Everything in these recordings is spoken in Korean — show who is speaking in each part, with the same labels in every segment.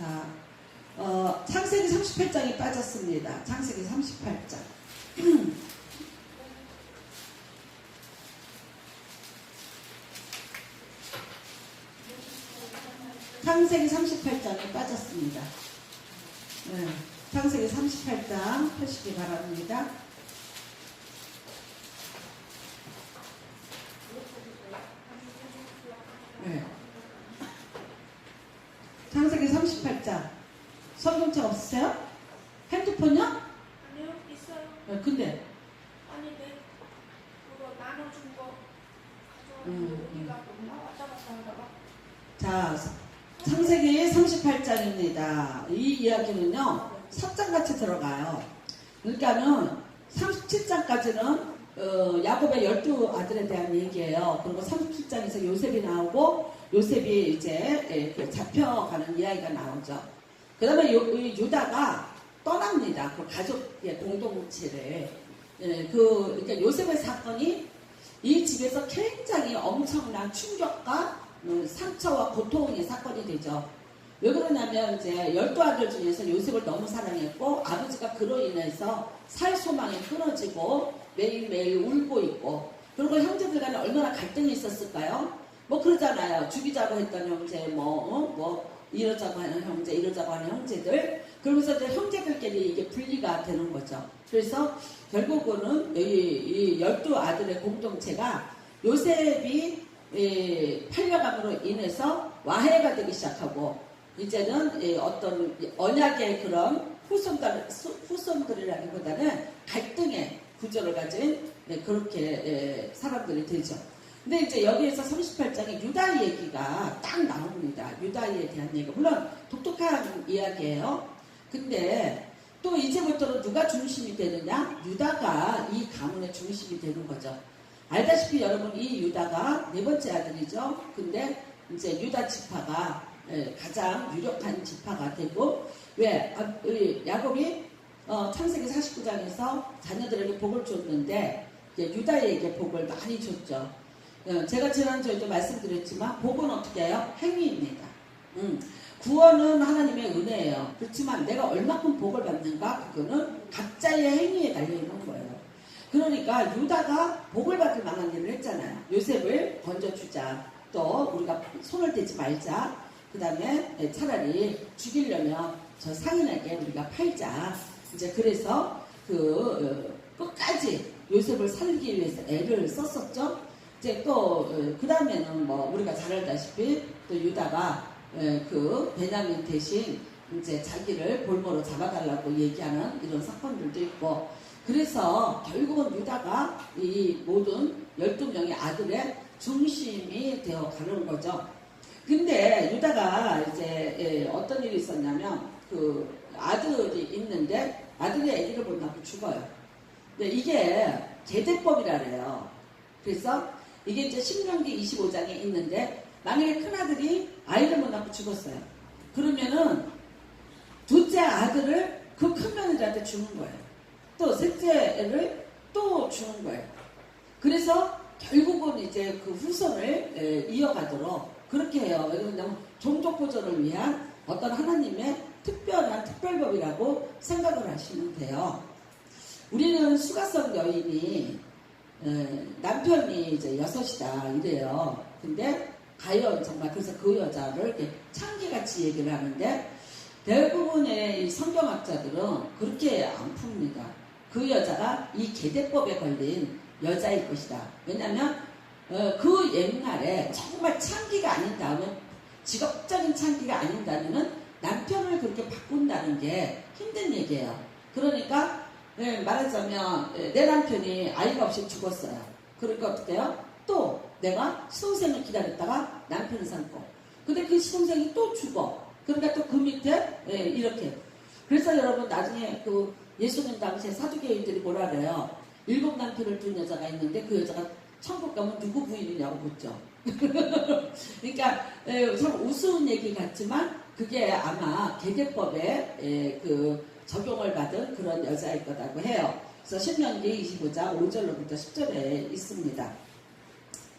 Speaker 1: 자, 창세기 38장이 빠졌습니다. 창세기 38장. 창세기 38장이 빠졌습니다. 네, 창세기 38장 펴시기 바랍니다. 네. 창세기 38장. 성경책 없으세요? 핸드폰요?
Speaker 2: 아니요, 있어요.
Speaker 1: 네, 근데
Speaker 2: 아니, 네. 그거 나눠준 거 가져왔는데 우리가 왔다 갔다 하다가.
Speaker 1: 자, 창세기 38장입니다. 이 이야기는요, 4장같이 들어가요. 그러니까는 37장까지는 야곱의 12아들에 대한 얘기예요. 그리고 37장에서 요셉이 나오고 요셉이 이제 잡혀가는 이야기가 나오죠. 그 다음에 유다가 떠납니다. 그 가족의 공동체를. 그러니까 요셉의 사건이 이 집에서 굉장히 엄청난 충격과 상처와 고통의 사건이 되죠. 왜 그러냐면 이제 12아들 중에서 요셉을 너무 사랑했고 아버지가 그로 인해서 살 소망이 끊어지고 매일매일 울고 있고, 그리고 형제들 간에 얼마나 갈등이 있었을까요? 뭐 그러잖아요. 죽이자고 했던 형제, 이러자고 하는 형제, 이러자고 하는 형제들. 그러면서 이제 형제들끼리 이게 분리가 되는 거죠. 그래서 결국은 이 12아들의 공동체가 요셉이 팔려감으로 인해서 와해가 되기 시작하고, 이제는 어떤 언약의 그런 후손들이라기보다는 갈등의 구조를 가진 그렇게 사람들이 되죠. 근데 이제 여기에서 38장에 유다 얘기가 딱 나옵니다. 유다에 대한 얘기가. 물론 독특한 이야기예요. 근데 또 이제부터는 누가 중심이 되느냐? 유다가 이 가문의 중심이 되는 거죠. 알다시피 여러분, 이 유다가 네 번째 아들이죠. 근데 이제 유다 지파가 가장 유력한 지파가 되고, 왜? 야곱이 창세기 49장에서 자녀들에게 복을 줬는데 유다에게 복을 많이 줬죠. 제가 지난주에도 말씀드렸지만 복은 어떻게 해요? 행위입니다. 구원은 하나님의 은혜예요. 그렇지만 내가 얼마큼 복을 받는가? 그거는 각자의 행위에 달려있는 거예요. 그러니까 유다가 복을 받을 만한 일을 했잖아요. 요셉을 건져주자. 또 우리가 손을 대지 말자. 그 다음에 차라리 죽이려면 저 상인에게 우리가 팔자. 이제 그래서 끝까지 요셉을 살리기 위해서 애를 썼었죠. 이제 또 그 다음에는 뭐 우리가 잘 알다시피 또 유다가 베냐민 대신 이제 자기를 볼모로 잡아달라고 얘기하는 이런 사건들도 있고, 그래서 결국은 유다가 이 모든 12명의 아들의 중심이 되어 가는 거죠. 근데 유다가 이제 어떤 일이 있었냐면 아들이 있는데 아들이 아기를 못 낳고 죽어요. 근데 이게 계대법이라 그래요. 그래서 이게 이제 신명기 25장에 있는데, 만약에 큰아들이 아이를 못 낳고 죽었어요. 그러면은 둘째 아들을 그 큰 며느리한테 주는 거예요. 또 셋째를 또 주는 거예요. 그래서 결국은 이제 그 후손을 이어가도록 그렇게 해요. 왜 그러냐면 종족 보존을 위한 어떤 하나님의 특별한 특별법이라고 생각을 하시면 돼요. 우리는 수가성 여인이 남편이 이제 6이다 이래요. 근데 과연 정말 그래서 그 여자를 이렇게 창기같이 얘기를 하는데, 대부분의 성경학자들은 그렇게 안 풉니다. 그 여자가 이 계대법에 걸린 여자일 것이다. 왜냐하면 그 옛날에 정말 창기가 아닌다면, 직업적인 창기가 아닌다면 남편을 그렇게 바꾼다는 게 힘든 얘기예요. 그러니까 말하자면 내 남편이 아이가 없이 죽었어요. 그러니까 어떻게 해요? 또 내가 시동생을 기다렸다가 남편을 삼고, 근데 그 시동생이 또 죽어. 그러니까 또 그 밑에 이렇게. 그래서 여러분 나중에 예수님 당시에 사두개인들이 뭐라 그래요? 7 남편을 둔 여자가 있는데 그 여자가 천국 가면 누구 부인이냐고 묻죠. 그러니까 참 우스운 얘기 같지만 그게 아마 계계법에 적용을 받은 그런 여자일 거라고 해요. 그래서 신명기 25장 5절로부터 10절에 있습니다.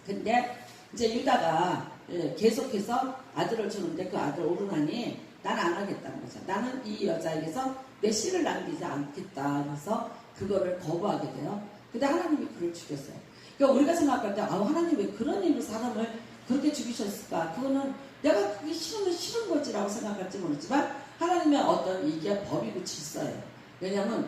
Speaker 1: 근데 이제 유다가 계속해서 아들을 주는데 그 아들 오르나니 나는 안 하겠다는 거죠. 나는 이 여자에게서 내 씨를 남기지 않겠다. 그래서 그거를 거부하게 돼요. 근데 하나님이 그를 죽였어요. 그러니까 우리가 생각할 때, 하나님 왜 그런 일로 사람을 그렇게 죽이셨을까? 그거는 내가 그게 싫으면 싫은 거지라고 생각할지 모르지만 하나님의 어떤 이게 법이고 질서예요. 왜냐하면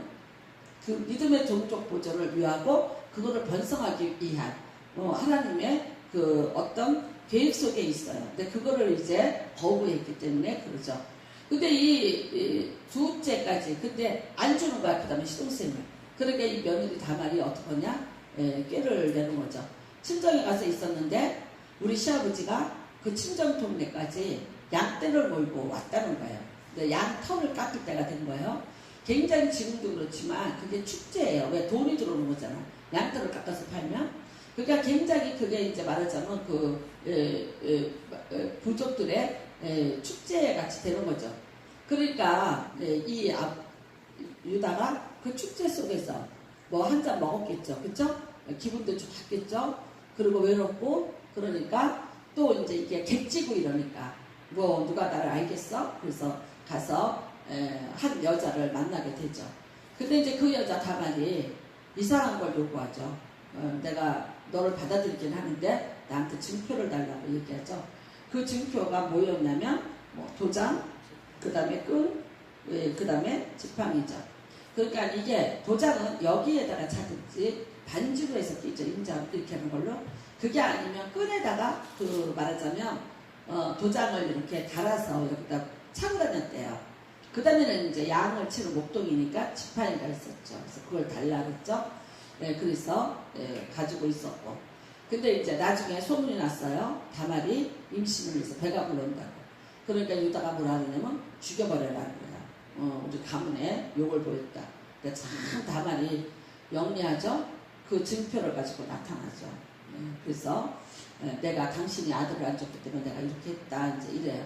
Speaker 1: 그 믿음의 종족 보존을 위하고 그거를 번성하기 위한 하나님의 그 어떤 계획 속에 있어요. 근데 그거를 이제 거부했기 때문에 그러죠. 근데 이 두째까지 근데 안 주는 거야. 그 다음에 시동생을. 그러니까 이 며느리 다말이 어떻게 하냐? 꾀를 내는 거죠. 친정에 가서 있었는데 우리 시아버지가 그 친정 동네까지 양떼를 몰고 왔다는 거예요. 근데 양털을 깎을 때가 된 거예요. 굉장히 지금도 그렇지만 그게 축제예요. 왜? 돈이 들어오는 거잖아. 양털을 깎아서 팔면. 그러니까 굉장히 그게 이제 말하자면 부족들의 축제 같이 되는 거죠. 그러니까 이 유다가 그 축제 속에서 뭐 한 잔 먹었겠죠. 그쵸? 기분도 좋았겠죠. 그리고 외롭고 그러니까 또 이제 이게 객지고 이러니까 뭐 누가 나를 알겠어? 그래서 가서 한 여자를 만나게 되죠. 근데 이제 그 여자 다말이 이상한 걸 요구하죠. 내가 너를 받아들이긴 하는데 나한테 증표를 달라고 얘기하죠. 그 증표가 뭐였냐면 뭐 도장, 그 다음에 끈, 그 다음에 지팡이죠. 그러니까 이게 도장은 여기에다가 차든지 반지로 해서 끼죠. 인장 이렇게 하는 걸로. 그게 아니면 끈에다가 그 말하자면 도장을 이렇게 달아서 여기다 차고 다녔대요. 그 다음에는 이제 양을 치는 목동이니까 지팡이가 있었죠. 그래서 그걸 달라고 했죠. 그래서 가지고 있었고. 근데 이제 나중에 소문이 났어요. 다말이 임신을 해서 배가 불러온다고. 그러니까 유다가 뭐라 하냐면 죽여버려라는 거야. 우리 가문에 욕을 보였다. 그러니까 참 다말이 영리하죠. 그 증표를 가지고 나타나죠. 그래서 내가 당신이 아들을 안 줬기 때문에 내가 이렇게 했다. 이제 이래요.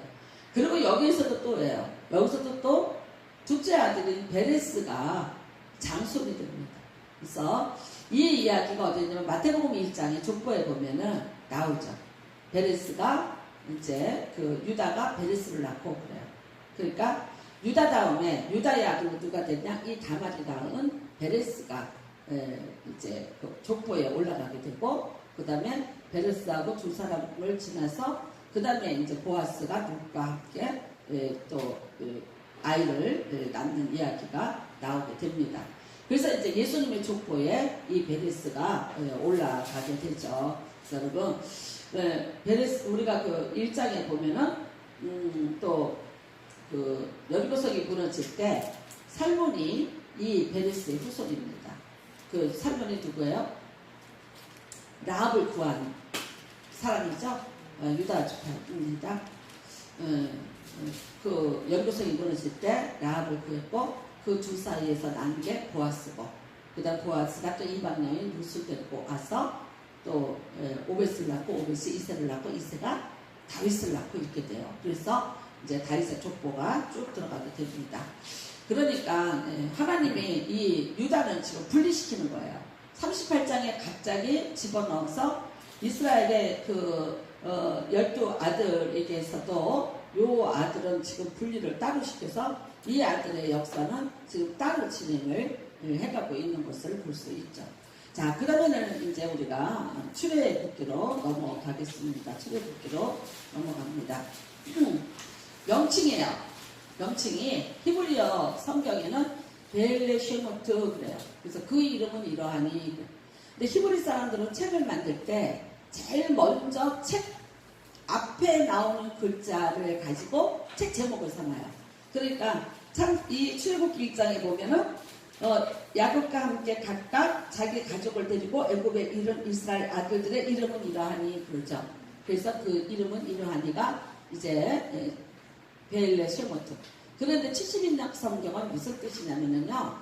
Speaker 1: 그리고 여기에서도 또 왜요? 여기서도 또 둘째 아들인 베레스가 장손이 됩니다. 그래서 이 이야기가 어디냐면 마태복음 1장에 족보에 보면은 나오죠. 베레스가 이제 그 유다가 베레스를 낳고 그래요. 그러니까 유다 다음에 유다의 아들로 누가 됐냐? 이 다말이 낳은 베레스가 이제 그 족보에 올라가게 되고 그 다음에 베레스하고 두 사람을 지나서 그 다음에 이제 보아스가 누구와 함께 또 아이를 낳는 이야기가 나오게 됩니다. 그래서 이제 예수님의 족보에 이 베레스가 올라가게 되죠. 그래서 여러분, 베레스, 우리가 그 1장에 보면은, 또, 그, 여리고성이 무너질 때, 살몬이 이 베레스의 후손입니다. 그 살몬이 누구예요? 라합을 구한 사람이죠. 유다 지파입니다. 그 여리고성이 무너질 때 라합을 구했고, 그 둘 사이에서 난 게 보아스고, 그 다음 보아스가 또 이방 여인 룻을 데리고 와서 또 오벳을 낳고, 오벳이 이새를 낳고, 이새가 다윗을 낳고 이렇게 돼요. 그래서 이제 다윗의 족보가 쭉 들어가게 됩니다. 그러니까 하나님이 이 유다는 지금 분리시키는 거예요. 38장에 갑자기 집어넣어서 이스라엘의 그 12아들에게서도 요 아들은 지금 분리를 따로 시켜서 이 아들의 역사는 지금 따로 진행을 해가고 있는 것을 볼 수 있죠. 자, 그러면은 이제 우리가 출애굽기로 넘어가겠습니다. 출애굽기로 넘어갑니다. 명칭이에요. 명칭이 히브리어 성경에는 벨레쉐모트 그래요. 그래서 그 이름은 이러하니. 근데 히브리 사람들은 책을 만들 때 제일 먼저 책 앞에 나오는 글자를 가지고 책 제목을 삼아요. 그러니까 참 이 출애굽기 1장에 보면은 야곱과 함께 각각 자기 가족을 데리고 애굽에 이른 이스라엘 아들들의 이름은 이러하니 그러죠. 그래서 그 이름은 이러하니가 이제 베일레 쉐모트. 그런데 70인약 성경은 무슨 뜻이냐면요.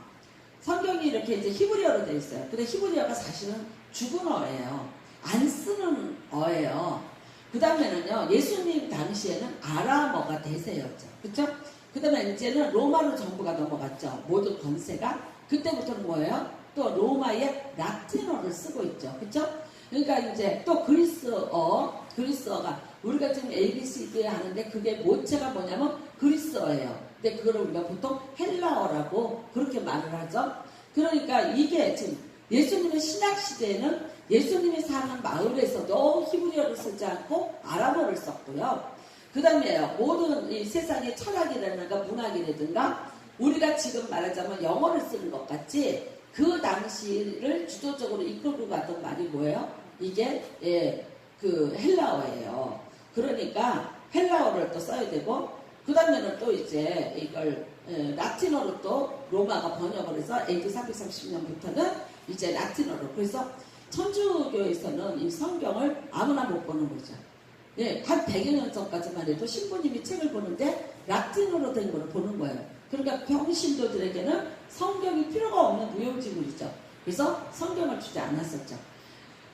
Speaker 1: 성경이 이렇게 이제 히브리어로 되어 있어요. 근데 히브리어가 사실은 죽은 어예요. 안 쓰는 어예요. 그 다음에는요, 예수님 당시에는 아람어가 대세였죠. 그쵸? 그 다음에 이제는 로마로 정부가 넘어갔죠. 모든 권세가. 그때부터는 뭐예요? 또 로마의 라틴어를 쓰고 있죠. 그쵸? 그러니까 이제 또 그리스어가 우리가 지금 ABCD 하는데 그게 모체가 뭐냐면 그리스어예요. 근데 그거를 우리가 보통 헬라어라고 그렇게 말을 하죠. 그러니까 이게 지금 예수님의 신약 시대에는 예수님이 사는 마을에서도 히브리어를 쓰지 않고 아람어를 썼고요. 그 다음에 모든 이 세상의 철학이라든가 문학이라든가 우리가 지금 말하자면 영어를 쓰는 것 같이 그 당시를 주도적으로 이끌고 갔던 말이 뭐예요? 이게 그 헬라어예요. 그러니까 헬라어를 또 써야 되고 그 다음에는 또 이제 이걸 라틴어로 또 로마가 번역을 해서 AD 330년부터는 이제 라틴어로. 그래서 천주교에서는 이 성경을 아무나 못 보는 거죠. 예, 한 100여 년 전까지만 해도 신부님이 책을 보는데 라틴어로 된 거를 보는 거예요. 그러니까 평신도들에게는 성경이 필요가 없는 무용지물이죠. 그래서 성경을 주지 않았었죠.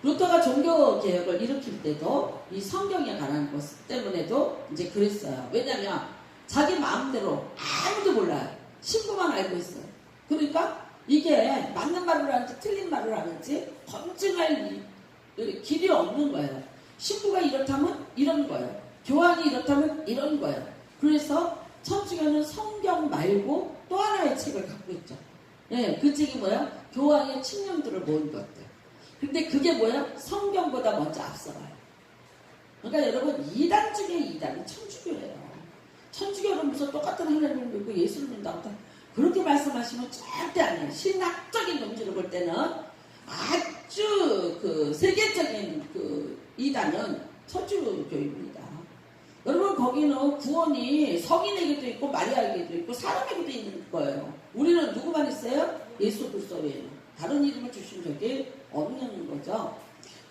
Speaker 1: 루터가 종교개혁을 일으킬 때도 이 성경에 관한 것 때문에도 이제 그랬어요. 왜냐면 자기 마음대로 아무도 몰라요. 신부만 알고 있어요. 그러니까 이게 맞는 말을 하는지 틀린 말을 하는지 검증할 길이 없는 거예요. 신부가 이렇다면 이런 거예요. 교황이 이렇다면 이런 거예요. 그래서 천주교는 성경 말고 또 하나의 책을 갖고 있죠. 예, 그 책이 뭐예요? 교황의 칙령들을 모은 것들. 근데 그게 뭐예요? 성경보다 먼저 앞서가요. 그러니까 여러분 이단 중에 이단은 천주교예요. 천주교는 무슨 똑같은 하나님을 믿고 예수를 믿는다고 그렇게 말씀하시면 절대 아니에요. 신학적인 논지로 볼 때는 아주 그 세계적인 그 이단은 천주교입니다. 여러분 거기는 구원이 성인에게도 있고 마리아에게도 있고 사람에게도 있는 거예요. 우리는 누구만 있어요? 예수 그리스도 외에는 다른 이름을 주신 적이 없는 거죠.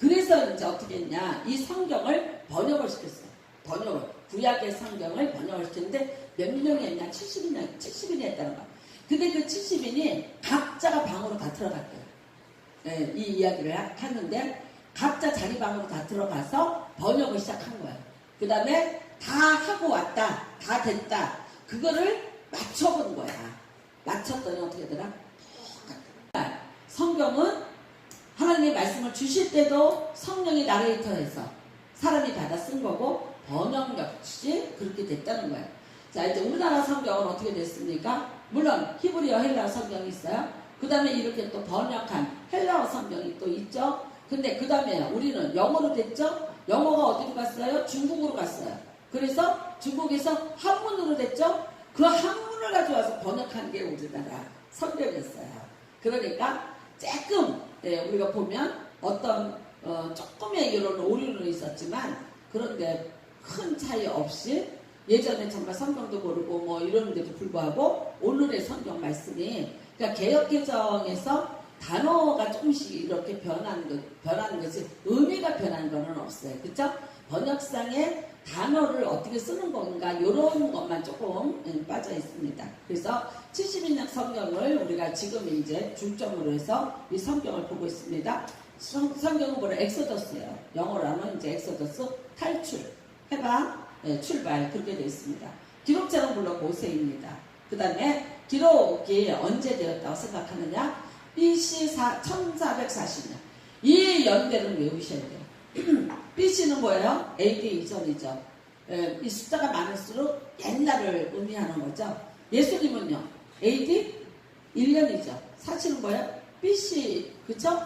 Speaker 1: 그래서 이제 어떻게 했냐, 이 성경을 번역을 시켰어요. 번역을, 구약의 성경을 번역을 시켰는데 몇 명이 했냐? 70인이 했다는 거. 근데 그 70인이 각자가 방으로 다 들어갔대요. 네, 이 이야기를 하는데 각자 자기 방으로 다 들어가서 번역을 시작한 거예요. 그 다음에 다 하고 왔다, 다 됐다, 그거를 맞춰본 거야. 맞췄더니 어떻게 되나? 성경은 하나님의 말씀을 주실 때도 성령이 나레이터해서 사람이 받아 쓴 거고 번역 역시 그렇게 됐다는 거예요. 자, 이제 우리나라 성경은 어떻게 됐습니까? 물론 히브리어 헬라어 성경이 있어요. 그 다음에 이렇게 또 번역한 헬라어 성경이 또 있죠. 근데 그 다음에 우리는 영어로 됐죠. 영어가 어디로 갔어요? 중국으로 갔어요. 그래서 중국에서 한문으로 됐죠. 그 한문을 가져와서 번역한 게 우리나라 성경이었어요. 그러니까 조금 우리가 보면 어떤 조금의 이런 오류는 있었지만 그런데 큰 차이 없이 예전에 정말 성경도 모르고 뭐 이러는데도 불구하고 오늘의 성경 말씀이 그러니까 개역개정에서 단어가 조금씩 이렇게 변하는 것이 의미가 변한 거는 없어요. 그렇죠? 번역상에 단어를 어떻게 쓰는 건가 이런 것만 조금 빠져 있습니다. 그래서 70인역 성경을 우리가 지금 이제 중점으로 해서 이 성경을 보고 있습니다. 성경은 뭐라 엑소더스예요. 영어로 하면 이제 엑소더스 탈출, 해방, 출발 그렇게 되어 있습니다. 기록자는 물론 모세입니다. 그 다음에 기록이 언제 되었다고 생각하느냐? BC 1440년. 이 연대를 외우셔야 돼요. BC는 뭐예요? AD 이전이죠. 이 숫자가 많을수록 옛날을 의미하는 거죠. 예수님은요, AD 1년이죠. 사실은 뭐예요? BC, 그쵸?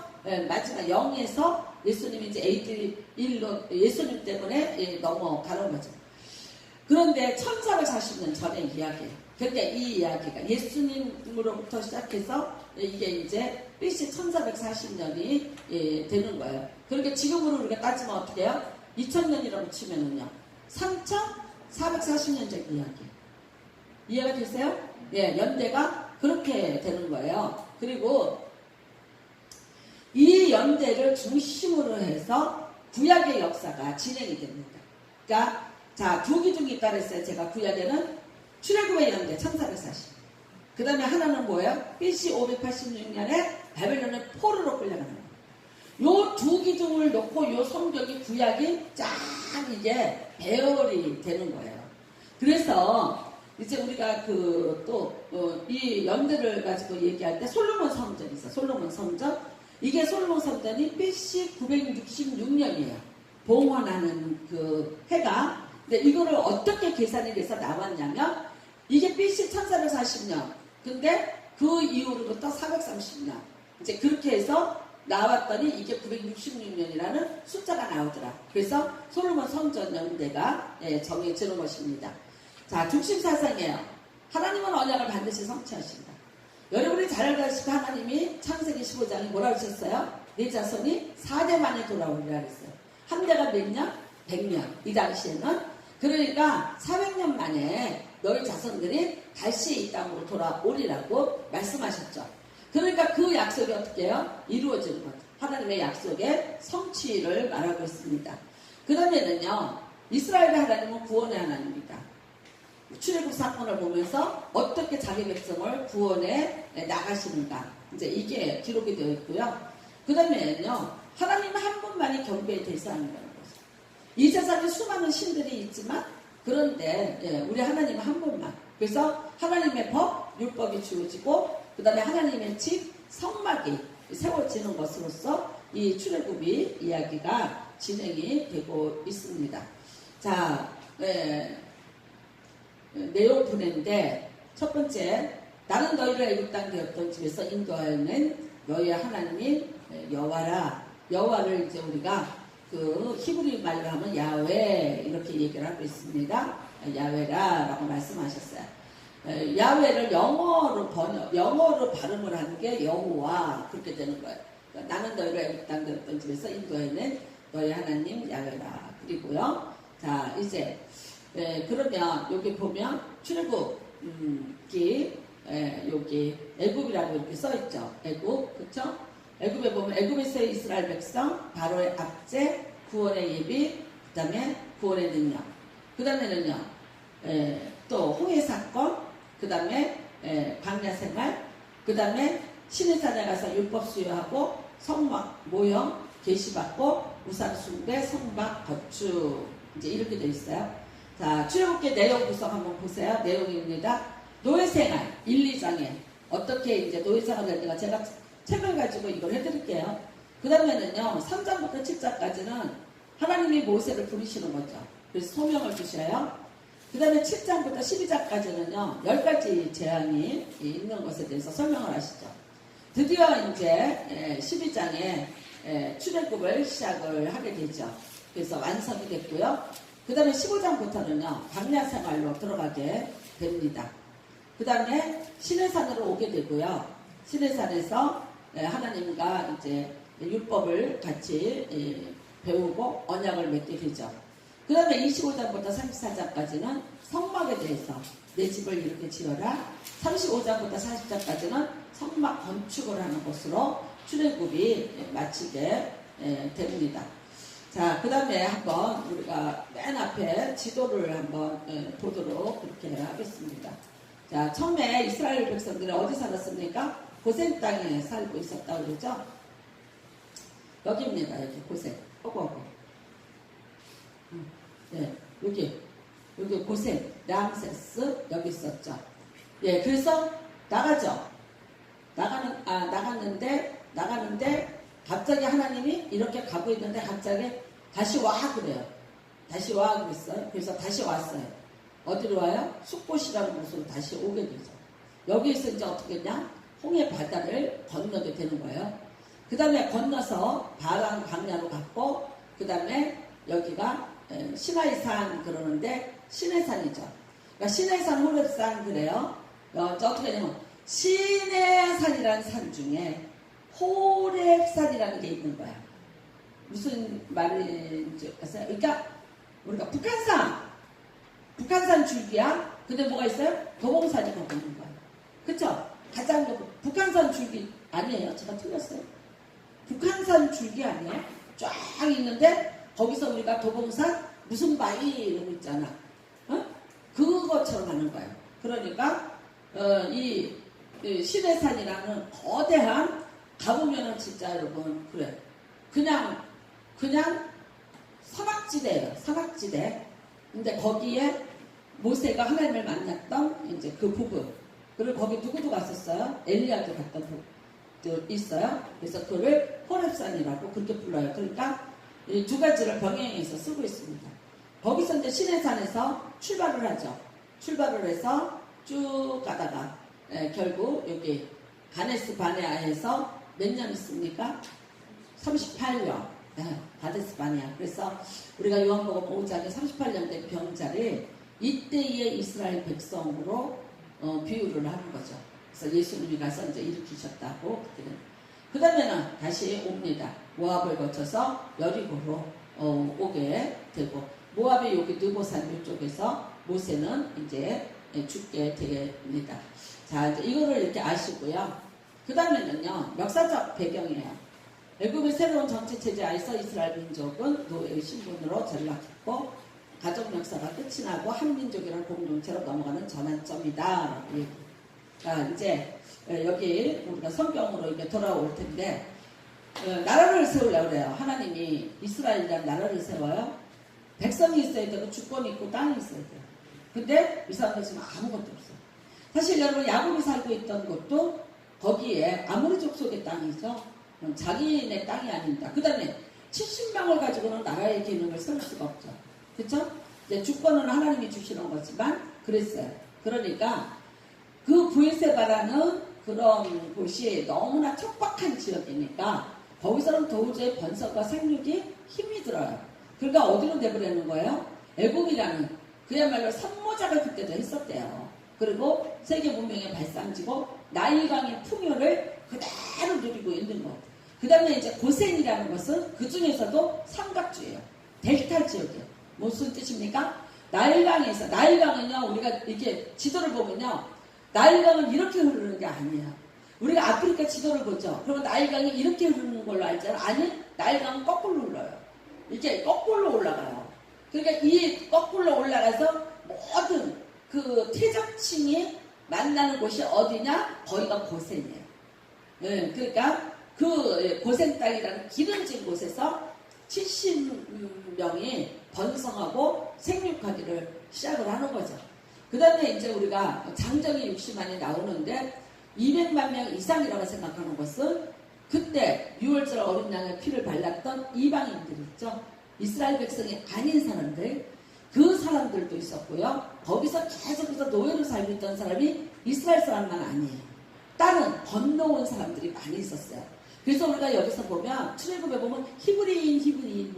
Speaker 1: 마지막 0에서 예수님이 이제 AD 1로 예수님 때문에 넘어가는 거죠. 그런데 1440년 전의 이야기예요. 그러니까 이 이야기가 예수님으로부터 시작해서 이게 이제 BC 1440년이 되는 거예요. 그러니까 지금으로 우리가 따지면 어떻게 해요? 2000년이라고 치면은요. 3440년적 이야기. 이해가 되세요? 예, 연대가 그렇게 되는 거예요. 그리고 이 연대를 중심으로 해서 구약의 역사가 진행이 됩니다. 그러니까 자, 두 기둥이 있다 그랬어요. 제가 구약에는 출애굽의 연대 1440. 그 다음에 하나는 뭐예요? BC 586년에 바벨론의 포로로 끌려가는 거예요. 요 두 기둥을 놓고 요 성경이 구약이 쫙 이게 배열이 되는 거예요. 그래서 이제 우리가 이 연대를 가지고 얘기할 때 솔로몬 성전이 있어. 솔로몬 성전. 이게 솔로몬 성전이 BC 966년이에요. 봉헌하는 그 해가 근데 이거를 어떻게 계산이 돼서 나왔냐면 이게 BC 1440년. 근데 그 이후로부터 430년. 이제 그렇게 해서 나왔더니 이게 966년이라는 숫자가 나오더라. 그래서 솔로몬 성전 연대가 정해지는 것입니다. 자, 중심 사상이에요. 하나님은 언약을 반드시 성취하신다. 여러분이 잘 알다시피 하나님이 창세기 15장에 뭐라고 하셨어요? 네 자손이 4대 만에 돌아오리라 그랬어요. 한 대가 몇 년? 100년. 이 당시에는. 그러니까 400년 만에 너희 자손들이 다시 이 땅으로 돌아오리라고 말씀하셨죠. 그러니까 그 약속이 어떻게 해요? 이루어지는 거죠. 하나님의 약속의 성취를 말하고 있습니다. 그 다음에는요, 이스라엘의 하나님은 구원의 하나님입니다. 출애굽 사건을 보면서 어떻게 자기 백성을 구원해 나가시는가. 이제 이게 기록이 되어 있고요. 그 다음에는요, 하나님 한 분만이 경배의 대상이라는 거죠. 이 세상에 수많은 신들이 있지만, 그런데 우리 하나님은 한 분만. 그래서 하나님의 법, 율법이 주어지고, 그 다음에 하나님의 집, 성막이 세워지는 것으로서 이 출애굽이 이야기가 진행이 되고 있습니다. 자, 내용 분해인데 첫 번째, 나는 너희를 애굽 땅 되었던 집에서 인도하여낸 너희의 하나님인 여호와라. 여호와를 이제 우리가 그 히브리 말로 하면 야훼 이렇게 얘기를 하고 있습니다. 야훼라라고 말씀하셨어요. 야훼를 영어로 발음을 하는 게 여호와 그렇게 되는 거예요. 그러니까 나는 너희를 애굽 땅 되었던 집에서 인도하여낸 너희 하나님 야훼라. 그리고요. 자, 이제 그러면 여기 보면 출애굽기 여기 애굽이라고 이렇게 써 있죠. 애굽, 그렇죠? 애굽에 보면 애굽에서의 이스라엘 백성, 바로의 압제, 구원의 예비, 그다음에 구원의 능력. 그다음에는요, 또 홍해 사건, 그다음에 광야 생활, 그다음에 시내산에 가서 율법 수여하고 성막 모형 계시받고 우상 숭배, 성막 건축 이제 이렇게 돼 있어요. 자, 출애굽기 내용 구성 한번 보세요. 내용입니다. 노예생활 1, 2장에 어떻게 이제 노예생활을 할 때가 제가 책을 가지고 이걸 해드릴게요. 그 다음에는요, 3장부터 7장까지는 하나님이 모세를 부르시는 거죠. 그래서 소명을 주셔요. 그 다음에 7장부터 12장까지는요, 10가지 재앙이 있는 것에 대해서 설명을 하시죠. 드디어 이제 12장에 출애굽을 시작을 하게 되죠. 그래서 완성이 됐고요. 그 다음에 15장부터는요, 광야 생활로 들어가게 됩니다. 그 다음에 시내산으로 오게 되고요. 시내산에서 하나님과 이제 율법을 같이 배우고 언약을 맺게 되죠. 그 다음에 25장부터 34장까지는 성막에 대해서 내 집을 이렇게 지어라. 35장부터 40장까지는 성막 건축을 하는 것으로 출애굽이 마치게 됩니다. 자, 그 다음에 한번 우리가 맨 앞에 지도를 한번 보도록 그렇게 하겠습니다. 자, 처음에 이스라엘 백성들이 어디 살았습니까? 고센 땅에 살고 있었다고 그러죠? 여기입니다. 여기 고센. 어구. 네, 여기 고센, 람세스 여기 있었죠. 예, 그래서 나가죠. 나갔는데 갑자기 하나님이 이렇게 가고 있는데 갑자기 다시 와 그래요. 다시 와 그랬어요. 그래서 다시 왔어요. 어디로 와요? 숫곳이라는 곳으로 다시 오게 되죠. 여기에서 이제 어떻게 했냐? 홍해 바다를 건너게 되는 거예요. 그 다음에 건너서 바람 광야로 갔고, 그 다음에 여기가 시나이산 그러는데 시내산이죠. 그러니까 시내산, 호렙산 그래요. 어떻게 되냐면 시내산이라는 산 중에 호렙산이라는 게 있는 거야. 무슨 말인지 아세요? 그러니까 우리가 북한산 줄기야. 근데 뭐가 있어요? 도봉산이 거기 있는 거야. 그쵸? 가장 북한산 줄기 아니에요. 제가 틀렸어요. 북한산 줄기 아니에요? 쫙 있는데 거기서 우리가 도봉산 무슨 바위 이런 거 있잖아. 그것처럼 하는 거예요. 그러니까 이 시내산이라는 거대한 가보면은 진짜 여러분 그래. 그냥 산악지대예요. 산악지대. 근데 거기에 모세가 하나님을 만났던 이제 그 부분. 그리고 거기 누구도 갔었어요? 엘리야도 갔던 부분 있어요. 그래서 그를 호렙산이라고 그렇게 불러요. 그러니까 이 두 가지를 병행해서 쓰고 있습니다. 거기서 이제 시내산에서 출발을 하죠. 출발을 해서 쭉 가다가 결국 여기 가데스 바네아에서 몇 년 있습니까? 38년. 가데스 바네아. 그래서 우리가 요한복음 5장에 38년 된 병자를 이때의 이스라엘 백성으로 비유를 하는 거죠. 그래서 예수님이 가서 이제 일으키셨다고. 그 다음에는 다시 옵니다. 모압을 거쳐서 여리고로 오게 되고, 모압의 여기 느보산 이쪽에서 모세는 이제 죽게 됩니다. 자, 이제 이거를 이렇게 아시고요. 그 다음에는요, 역사적 배경이에요. 애굽의 새로운 정치 체제 하에서 이스라엘 민족은 노예의 신분으로 전락했고, 가족 역사가 끝이 나고 한민족이라는 공동체로 넘어가는 전환점이다. 그러니까 이제 여기 우리가 성경으로 이제 돌아올 텐데, 나라를 세우려고 그래요. 하나님이 이스라엘이라는 나라를 세워요. 백성이 있어야 되고 주권이 있고 땅이 있어야 돼요. 근데 이 사람들 지금 아무것도 없어요. 사실 여러분 야곱이 살고 있던 곳도 거기에 아모리 족속의 땅이죠. 자기네 땅이 아닙니다. 그 다음에 70명을 가지고는 나라의 기능을 세울 수가 없죠. 그렇죠? 이제 주권은 하나님이 주시는 거지만 그랬어요. 그러니까 그 부에세바라는 그런 곳이 너무나 척박한 지역이니까 거기서는 도저히 번성과 생육이 힘이 들어요. 그러니까 어디로 내보내는 거예요? 애국이라는 그야말로 선모작을 그때도 했었대요. 그리고 세계 문명의 발상지고 나일강의 풍요를 그대로 누리고 있는 것. 그 다음에 이제 고센이라는 것은 그 중에서도 삼각주예요. 델타 지역이에요. 무슨 뜻입니까? 나일강에서, 나일강은요, 우리가 이렇게 지도를 보면요, 나일강은 이렇게 흐르는 게 아니에요. 우리가 아프리카 지도를 보죠. 그러면 나일강이 이렇게 흐르는 걸로 알잖아요. 아니, 나일강은 거꾸로 흘러요. 이렇게 거꾸로 올라가요. 그러니까 이 거꾸로 올라가서 모든 그 퇴적층이 만나는 곳이 어디냐? 거기가 고센이에요. 그러니까 그 고센 땅이라는 기름진 곳에서 70명이 번성하고 생육하기를 시작을 하는 거죠. 그 다음에 이제 우리가 장정이 60만이 나오는데 200만 명 이상이라고 생각하는 것은 그때 6월절 어린 양의 피를 발랐던 이방인들 있죠. 이스라엘 백성이 아닌 사람들, 그 사람들도 있었고요. 거기서 계속해서 노예로 살고 있던 사람이 이스라엘 사람만 아니에요. 다른 건너온 사람들이 많이 있었어요. 그래서 우리가 여기서 보면 출애굽에 보면 히브리인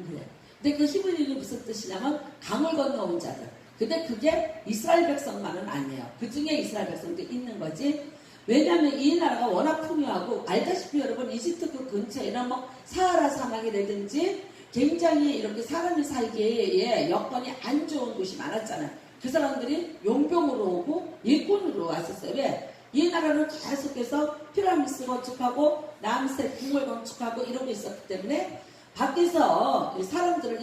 Speaker 1: 그래. 근데 그 히브리인이 무슨 뜻이냐면 강을 건너온 자들. 근데 그게 이스라엘 백성만은 아니에요. 그 중에 이스라엘 백성도 있는 거지. 왜냐하면 이 나라가 워낙 풍요하고 알다시피 여러분 이집트 그 근처에는 뭐 사하라 사막이라든지 굉장히 이렇게 사람이 살기에 여건이 안 좋은 곳이 많았잖아요. 그 사람들이 용병으로 오고 일꾼으로 왔었어요. 왜? 이 나라는 계속해서 피라미드 건축하고 남색 궁을 건축하고 이러고 있었기 때문에 밖에서 사람들을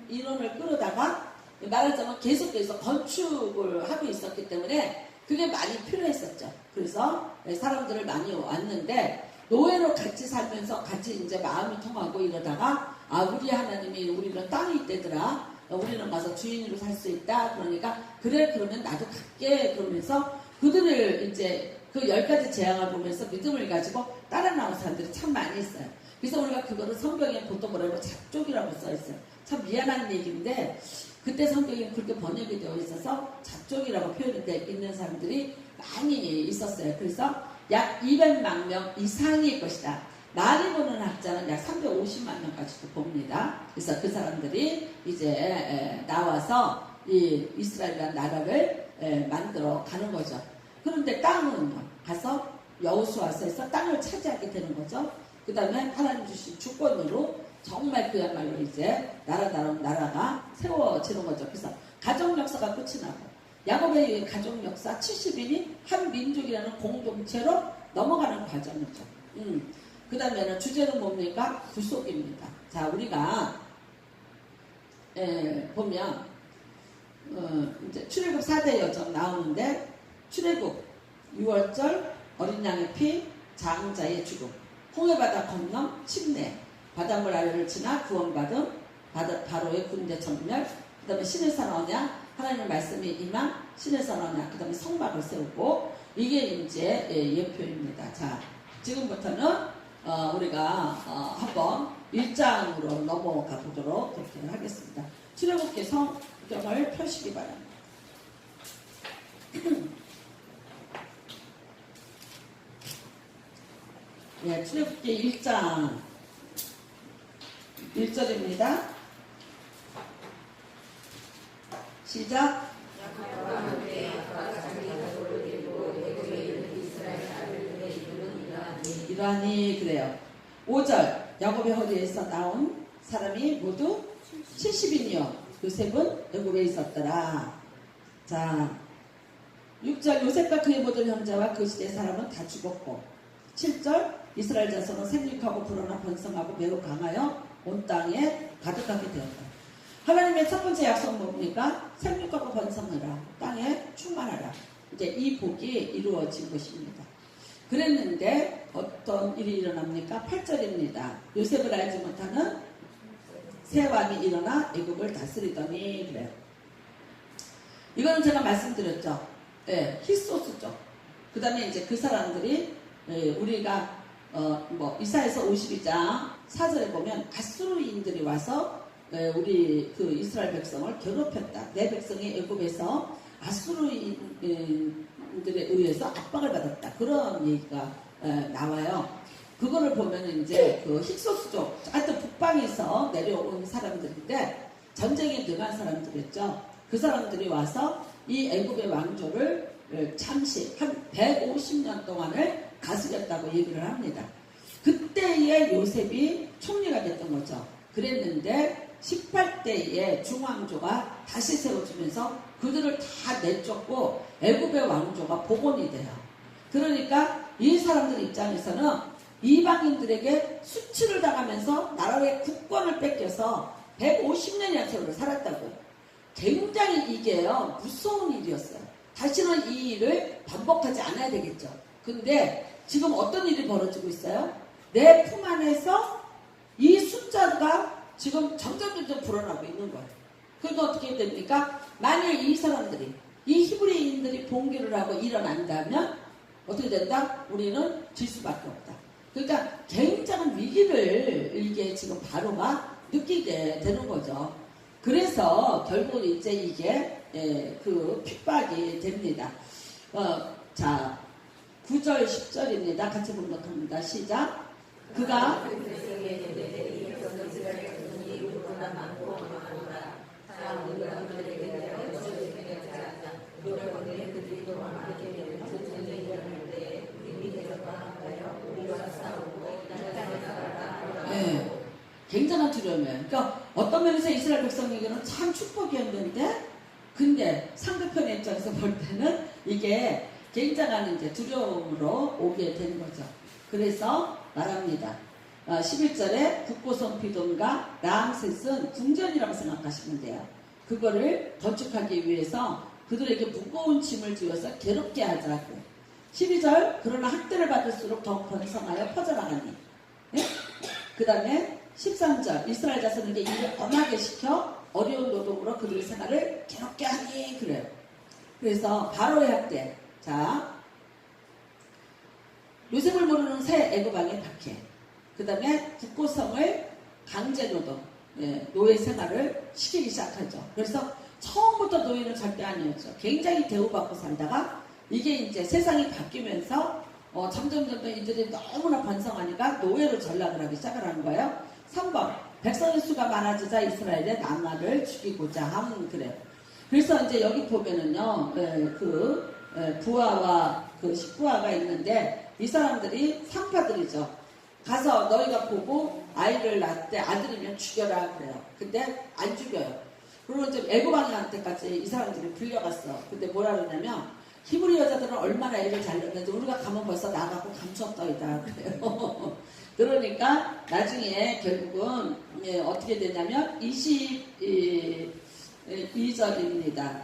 Speaker 1: 인원을 끌어다가 말하자면 계속해서 건축을 하고 있었기 때문에 그게 많이 필요했었죠. 그래서 사람들을 많이 왔는데 노예로 같이 살면서 같이 이제 마음이 통하고 이러다가 우리 하나님이 우리는 땅이 있대더라. 우리는 가서 주인으로 살 수 있다. 그러니까 그래 그러면 나도 갈게. 그러면서 그들을 이제 그 10가지 재앙을 보면서 믿음을 가지고 따라 나온 사람들이 참 많이 있어요. 그래서 우리가 그거를 성경에 보통 뭐라고 잡족이라고 써 있어요. 참 미안한 얘기인데 그때 성경에 그렇게 번역이 되어 있어서 잡족이라고 표현이 되어 있는 사람들이 많이 있었어요. 그래서 약 200만 명 이상일 것이다. 많이 보는 학자는 약 350만 명까지도 봅니다. 그래서 그 사람들이 이제 나와서 이 이스라엘이라는 나라를 만들어 가는 거죠. 그런데 땅은 가서 여호수아서에서 땅을 차지하게 되는 거죠. 그 다음에 하나님 주신 주권으로 정말 그야말로 이제 나라다운 나라가 세워지는 거죠. 그래서 가족 역사가 끝이 나고 야곱의 가족 역사 70인이 한 민족이라는 공동체로 넘어가는 과정이죠. 그 다음에는 주제는 뭡니까? 구속입니다. 자, 우리가 보면 이제 출애굽 4대 여정 나오는데 출애굽 6월절 어린 양의 피 장자의 죽음 홍해바다 건너 침례 바닷물 아래를 지나 구원받음 바로의 군대 전멸 그 다음에 신의 산 언약 하나님의 말씀이 임한 신의 산 언약 그 다음에 성막을 세우고 이게 이제 예표입니다. 자 지금부터는 우리가 한번 1장으로 넘어가 보도록 그렇게 하겠습니다. 출애굽기 성경을 펴시기 바랍니다. 네, 출애굽기 1장 1절입니다. 시작. 이러하니 그래요. 5절 야곱의 허리에서 나온 사람이 모두 70인이요 요셉은 애굽에 있었더라. 자 6절 요셉과 그의 모든 형제와 그 시대 사람은 다 죽었고 7절 이스라엘 자손은 생육하고 불어나 번성하고 매우 강하여 온 땅에 가득하게 되었다. 하나님의 첫 번째 약속은 뭡니까? 생육하고 번성하라. 땅에 충만하라. 이제 이 복이 이루어진 것입니다. 그랬는데 어떤 일이 일어납니까? 8절입니다. 요셉을 알지 못하는 새 왕이 일어나 애굽을 다스리더니 그래요. 이거는 제가 말씀드렸죠. 예, 히소스죠. 그 다음에 이제 그 사람들이 우리가 이사야서 52장 4절에 보면 아수르인들이 와서 우리 그 이스라엘 백성을 괴롭혔다. 내 백성이 애굽에서 아수르인들에 의해서 압박을 받았다. 그런 얘기가 나와요. 그거를 보면 이제 그 힉소스족, 하여튼 북방에서 내려온 사람들인데 전쟁에 능한 사람들이었죠. 그 사람들이 와서 이 애굽의 왕조를 잠시 한 150년 동안을 다스렸다고 얘기를 합니다. 그때의 요셉이 총리가 됐던 거죠. 그랬는데 18대에 중왕조가 다시 세워지면서 그들을 다 내쫓고 애굽의 왕조가 복원이 돼요. 그러니까 이 사람들 입장에서는 이방인들에게 수치를 당하면서 나라의 국권을 뺏겨서 150년이나 세월을 살았다고요. 굉장히 이게요 무서운 일이었어요. 다시는 이 일을 반복하지 않아야 되겠죠. 근데 지금 어떤 일이 벌어지고 있어요? 내 품 안에서 이 숫자가 지금 점점 불어나고 있는 거예요. 그러니까 어떻게 됩니까? 만일 이 사람들이 이 히브리인들이 봉기를 하고 일어난다면 어떻게 된다? 우리는 질 수밖에 없다. 그러니까 굉장한 위기를 이게 지금 바로가 느끼게 되는 거죠. 그래서 결국 이제 이게 그 핍박이 됩니다. 자 9절 10절입니다. 같이 봉독합니다. 시작. 그가 굉장한 두려움이에요. 그러니까 어떤 면에서 이스라엘 백성에게는 참 축복이었는데 근데 상대편의 입장에서 볼 때는 이게 굉장한 이제 두려움으로 오게 되는 거죠. 그래서 말합니다. 11절에 북고성 비돈과 라암셋은 궁전이라고 생각하시면 돼요. 그거를 건축하기 위해서 그들에게 무거운 짐을 지어서 괴롭게 하자고요. 12절 그러나 학대를 받을수록 더욱 번성하여 퍼져나가니. 네? 그 다음에 13절 이스라엘 자손에게 일을 엄하게 시켜 어려운 노동으로 그들의 생활을 괴롭게 하니 그래요. 그래서 바로의 학대. 자 요셉을 모르는 새 애굽왕의 박해. 그 다음에 북고성을 강제노동, 노예 생활을 시키기 시작하죠. 그래서 처음부터 노예는 절대 아니었죠. 굉장히 대우받고 살다가 이게 이제 세상이 바뀌면서 점점 이들이 너무나 번성하니까 노예로 전락을 하기 시작을 하는 거예요. 3번 백성의 수가 많아지자 이스라엘의 남아를 죽이고자 함 그래요. 그래서 이제 여기 보면은요 부하와 그 식부하가 있는데 이 사람들이 상파들이죠. 가서 너희가 보고 아이를 낳을 아들이면 죽여라 그래요. 근데 안 죽여요. 그리고 이제 애굽왕한테까지 이 사람들이 불려갔어. 근데 뭐라 그러냐면 히브리 여자들은 얼마나 애를 잘 낳는지 우리가 가면 벌써 나가고 감췄더이다 그래요. 그러니까 나중에 결국은 어떻게 되냐면 22절입니다.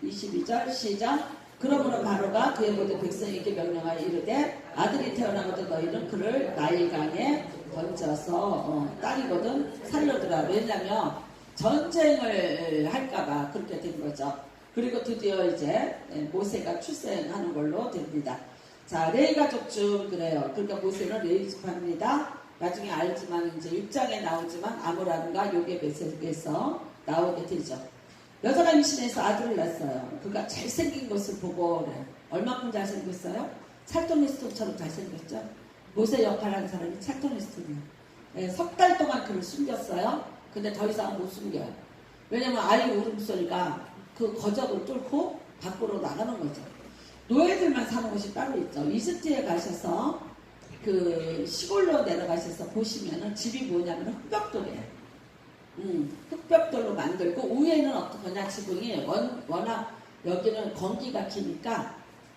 Speaker 1: 22절 시작. 그러므로 바로가 그의 모든 백성에게 명령하여 이르되 아들이 태어나거든 너희는 그를 나일강에 던져서 딸이거든 살려두라. 왜냐면 전쟁을 할까봐 그렇게 된 거죠. 그리고 드디어 이제 모세가 출생하는 걸로 됩니다. 자 레위 가족 중 그래요. 그러니까 모세는 레위 지파입니다. 나중에 알지만 이제 6장에 나오지만 아므란과 요게벳에서 나오게 되죠. 여자가 임신해서 아들을 낳았어요. 그가 잘생긴 것을 보고 그래. 얼마큼 잘생겼어요? 찰토니스톤처럼 잘생겼죠. 모세 역할하는 사람이 찰토니스톤이에요. 네, 석 달 동안 그를 숨겼어요. 근데 더 이상 못 숨겨요. 왜냐면 아이 울음소리가 그 거적을 뚫고 밖으로 나가는 거죠. 노예들만 사는 곳이 따로 있죠. 이집트에 가셔서 그 시골로 내려가셔서 보시면은 집이 뭐냐면 흙벽돌이에요. 흙벽돌로 만들고 위에는 어떡하냐 지붕이 워낙 여기는 건기가 기니까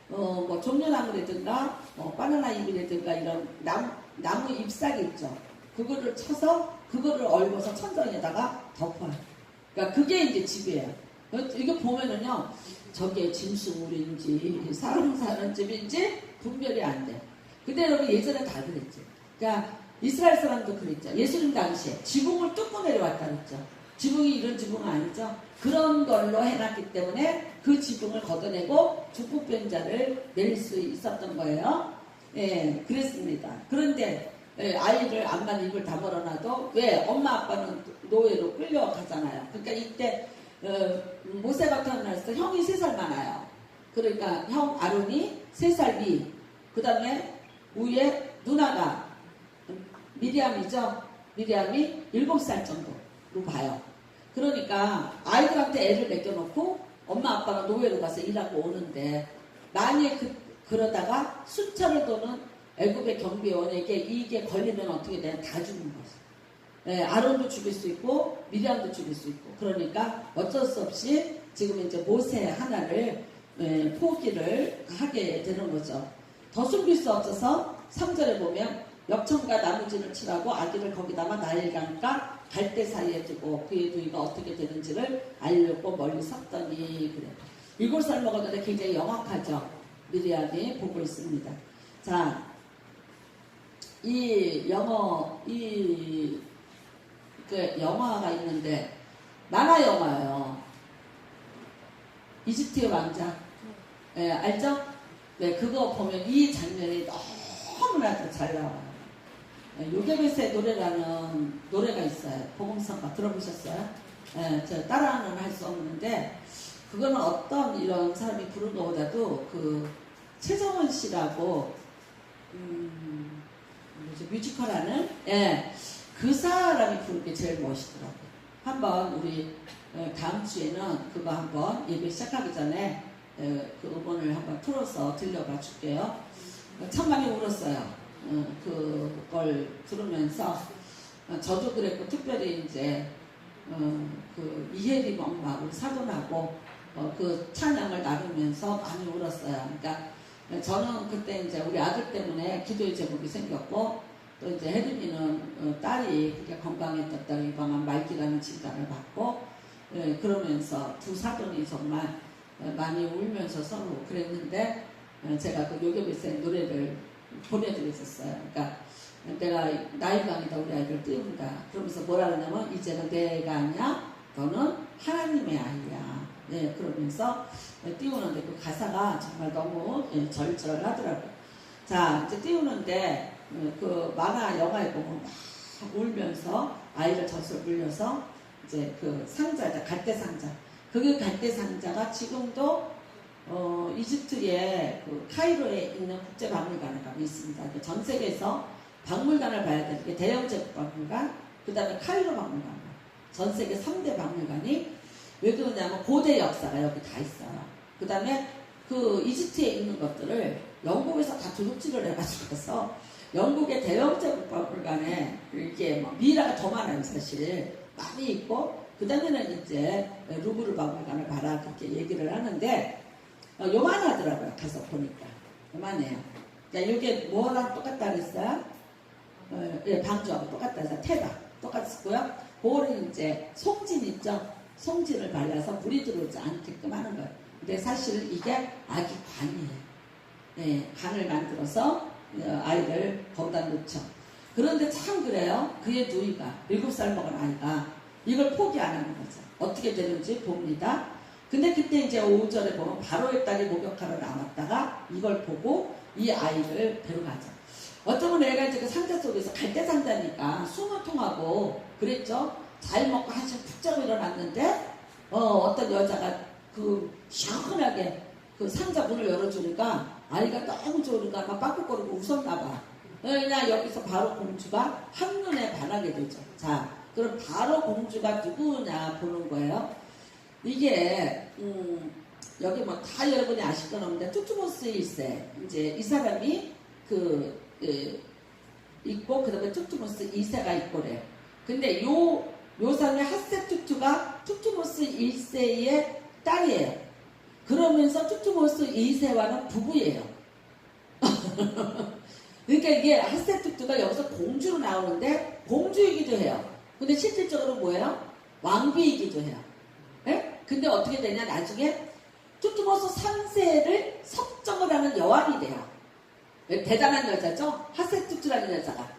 Speaker 1: 뭐 종려나무라든가 바나나 잎이라든가 이런 나무 잎사귀 있죠. 그거를 쳐서 그거를 얽어서 천장에다가 덮어요. 그러니까 그게 이제 집이에요. 이거 보면은요, 저게 짐승물인지 사람 사는 집인지 분별이 안 돼. 근데 여러분 예전에 다 그랬지. 그러니까 이스라엘 사람도 그랬죠. 예수님 당시에 지붕을 뚫고 내려왔다 그랬죠. 지붕이 이런 지붕은 아니죠. 그런 걸로 해놨기 때문에 그 지붕을 걷어내고 죽부변자를 내릴 수 있었던 거예요. 예, 그랬습니다. 그런데 아이를 암만 입을 다물어놔도 왜 엄마 아빠는 노예로 끌려가잖아요. 그러니까 이때 모세가 태어났을 때 형이 3살 많아요. 그러니까 형 아론이 3살 위, 그 다음에 위에 누나가 미리암이죠. 미리암이 7살 정도로 봐요. 그러니까 아이들한테 애를 맡겨놓고 엄마 아빠가 노예로 가서 일하고 오는데 만약에 그러다가 순찰을 도는 애굽의 경비원에게 이게 걸리면 어떻게 돼? 다 죽는 거죠. 예, 아론도 죽일 수 있고 미리암도 죽일 수 있고 그러니까 어쩔 수 없이 지금 이제 모세 하나를 포기를 하게 되는 거죠. 더 숨길 수 없어서 3절에 보면 역청과 나무진을 칠하고 아기를 거기다가 나일강과 갈대 사이에 두고 그의 두이가 어떻게 되는지를 알려고 멀리 섰더니 그래. 7살 먹었는데 굉장히 영악하죠. 미리암이 보고 있습니다. 자, 영화가 있는데 만화 영화예요. 이집트의 왕자. 네, 알죠? 네, 그거 보면 이 장면이 너무나도 잘 나와요. 네, 요게벳의 노래라는 노래가 있어요. 복음성가 들어보셨어요? 네, 저 따라는 할 수 없는데 그거는 어떤 이런 사람이 부른 것보다도 그 최정원 씨라고 뮤지컬하는 그 사람이 부른 게 제일 멋있더라고요. 한번 우리 다음 주에는 그거 한번 예배 시작하기 전에 그 음원을 한번 풀어서 들려봐 줄게요. 참 많이 울었어요. 그걸 들으면서 저도 그랬고 특별히 이제 그 이혜림 엄마 우리 사돈하고 그 찬양을 나누면서 많이 울었어요. 그러니까 저는 그때 이제 우리 아들 때문에 기도의 제목이 생겼고 또 이제 혜림이는 딸이 그렇게 건강했던 이방한 말기라는 진단을 받고 그러면서 두 사돈이 정말 많이 울면서 서로 그랬는데 제가 그 요게벳의 노래를 보내드렸었어요. 그러니까 내가 나일강이다 우리 아이를 띄운다. 그러면서 뭐라 그러냐면 이제는 내가 아니야 너는 하나님의 아이야. 네, 그러면서 띄우는데 그 가사가 정말 너무 절절하더라고요. 자, 이제 띄우는데 그 만화 영화에 보면 막 울면서 아이를 젖을 물려서 이제 그 상자다 갈대 상자. 그게 갈대 상자가 지금도 이집트의 그 카이로에 있는 국제박물관에 가면 있습니다. 전 세계에서 박물관을 봐야 되는 게 대영제국 박물관, 그 다음에 카이로 박물관, 전 세계 3대 박물관이 왜 그러냐면 고대 역사가 여기 다 있어요. 그 다음에 그 이집트에 있는 것들을 영국에서 다 도둑질을 해가지고서 영국의 대영제국 박물관에 이게 뭐 미라가 더 많아요. 사실 많이 있고 그 다음에는 이제 루브르 박물관을 봐라 그렇게 얘기를 하는데 요만하더라고요. 가서 보니까 요만해요. 그러니까 이게 뭐랑 똑같다 그랬어요? 방주하고 똑같다 해서 태박 똑같고요. 그거는 이제 송진 있죠. 송진을 발라서 물이 들어오지 않게끔 하는 거예요. 근데 사실 이게 아기 관이에요. 네, 관을 만들어서 아이를 거기다 놓죠. 그런데 참 그래요. 그의 누이가 7살 먹은 아이가 이걸 포기 안 하는 거죠. 어떻게 되는지 봅니다. 근데 그때 이제 5절에 보면 바로의 딸이 목욕하러 나왔다가 이걸 보고 이 아이를 데려가죠. 어쩌면 애가 이제 그 상자 속에서 갈대 상자니까 숨을 통하고 그랬죠. 잘 먹고 한숨 푹 자고 일어났는데 어떤 여자가 그 시원하게 그 상자 문을 열어주니까 아이가 너무 좋으니까 막 빠꾸거리고 웃었나 봐. 그냥 여기서 바로 공주가 한눈에 반하게 되죠. 자, 그럼 바로 공주가 누구냐 보는 거예요. 이게 여기 뭐 다 여러분이 아실 건 없는데 투투모스 1세 이제 이 사람이 있고 그다음에 투투모스 2세가 있고래. 근데 요 사람의 핫세투투가 투투모스 1세의 딸이에요. 그러면서 투투모스 2세와는 부부예요. 그러니까 이게 핫세투투가 여기서 공주로 나오는데 공주이기도 해요. 근데 실질적으로 뭐예요? 왕비이기도 해요. 예? 근데 어떻게 되냐 나중에 투투모스 3세를 섭정을 하는 여왕이 돼요. 대단한 여자죠? 핫세투투라는 여자가.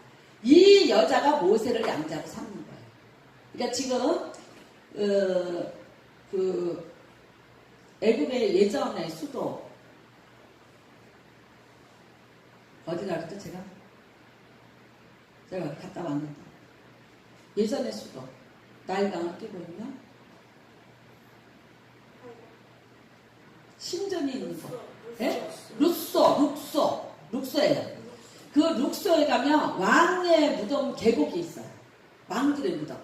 Speaker 1: 이 여자가 모세를 양자로 삼는 거예요. 그러니까 지금 그 애굽의 예전의 수도 어디 가겠죠 제가 갔다 왔는데 예전의 수도 나일강을 끼고 있나? 신전이 있는 곳. 예? 룩소예요. 그 룩소에 가면 왕의 무덤 계곡이 있어요. 왕들의 무덤.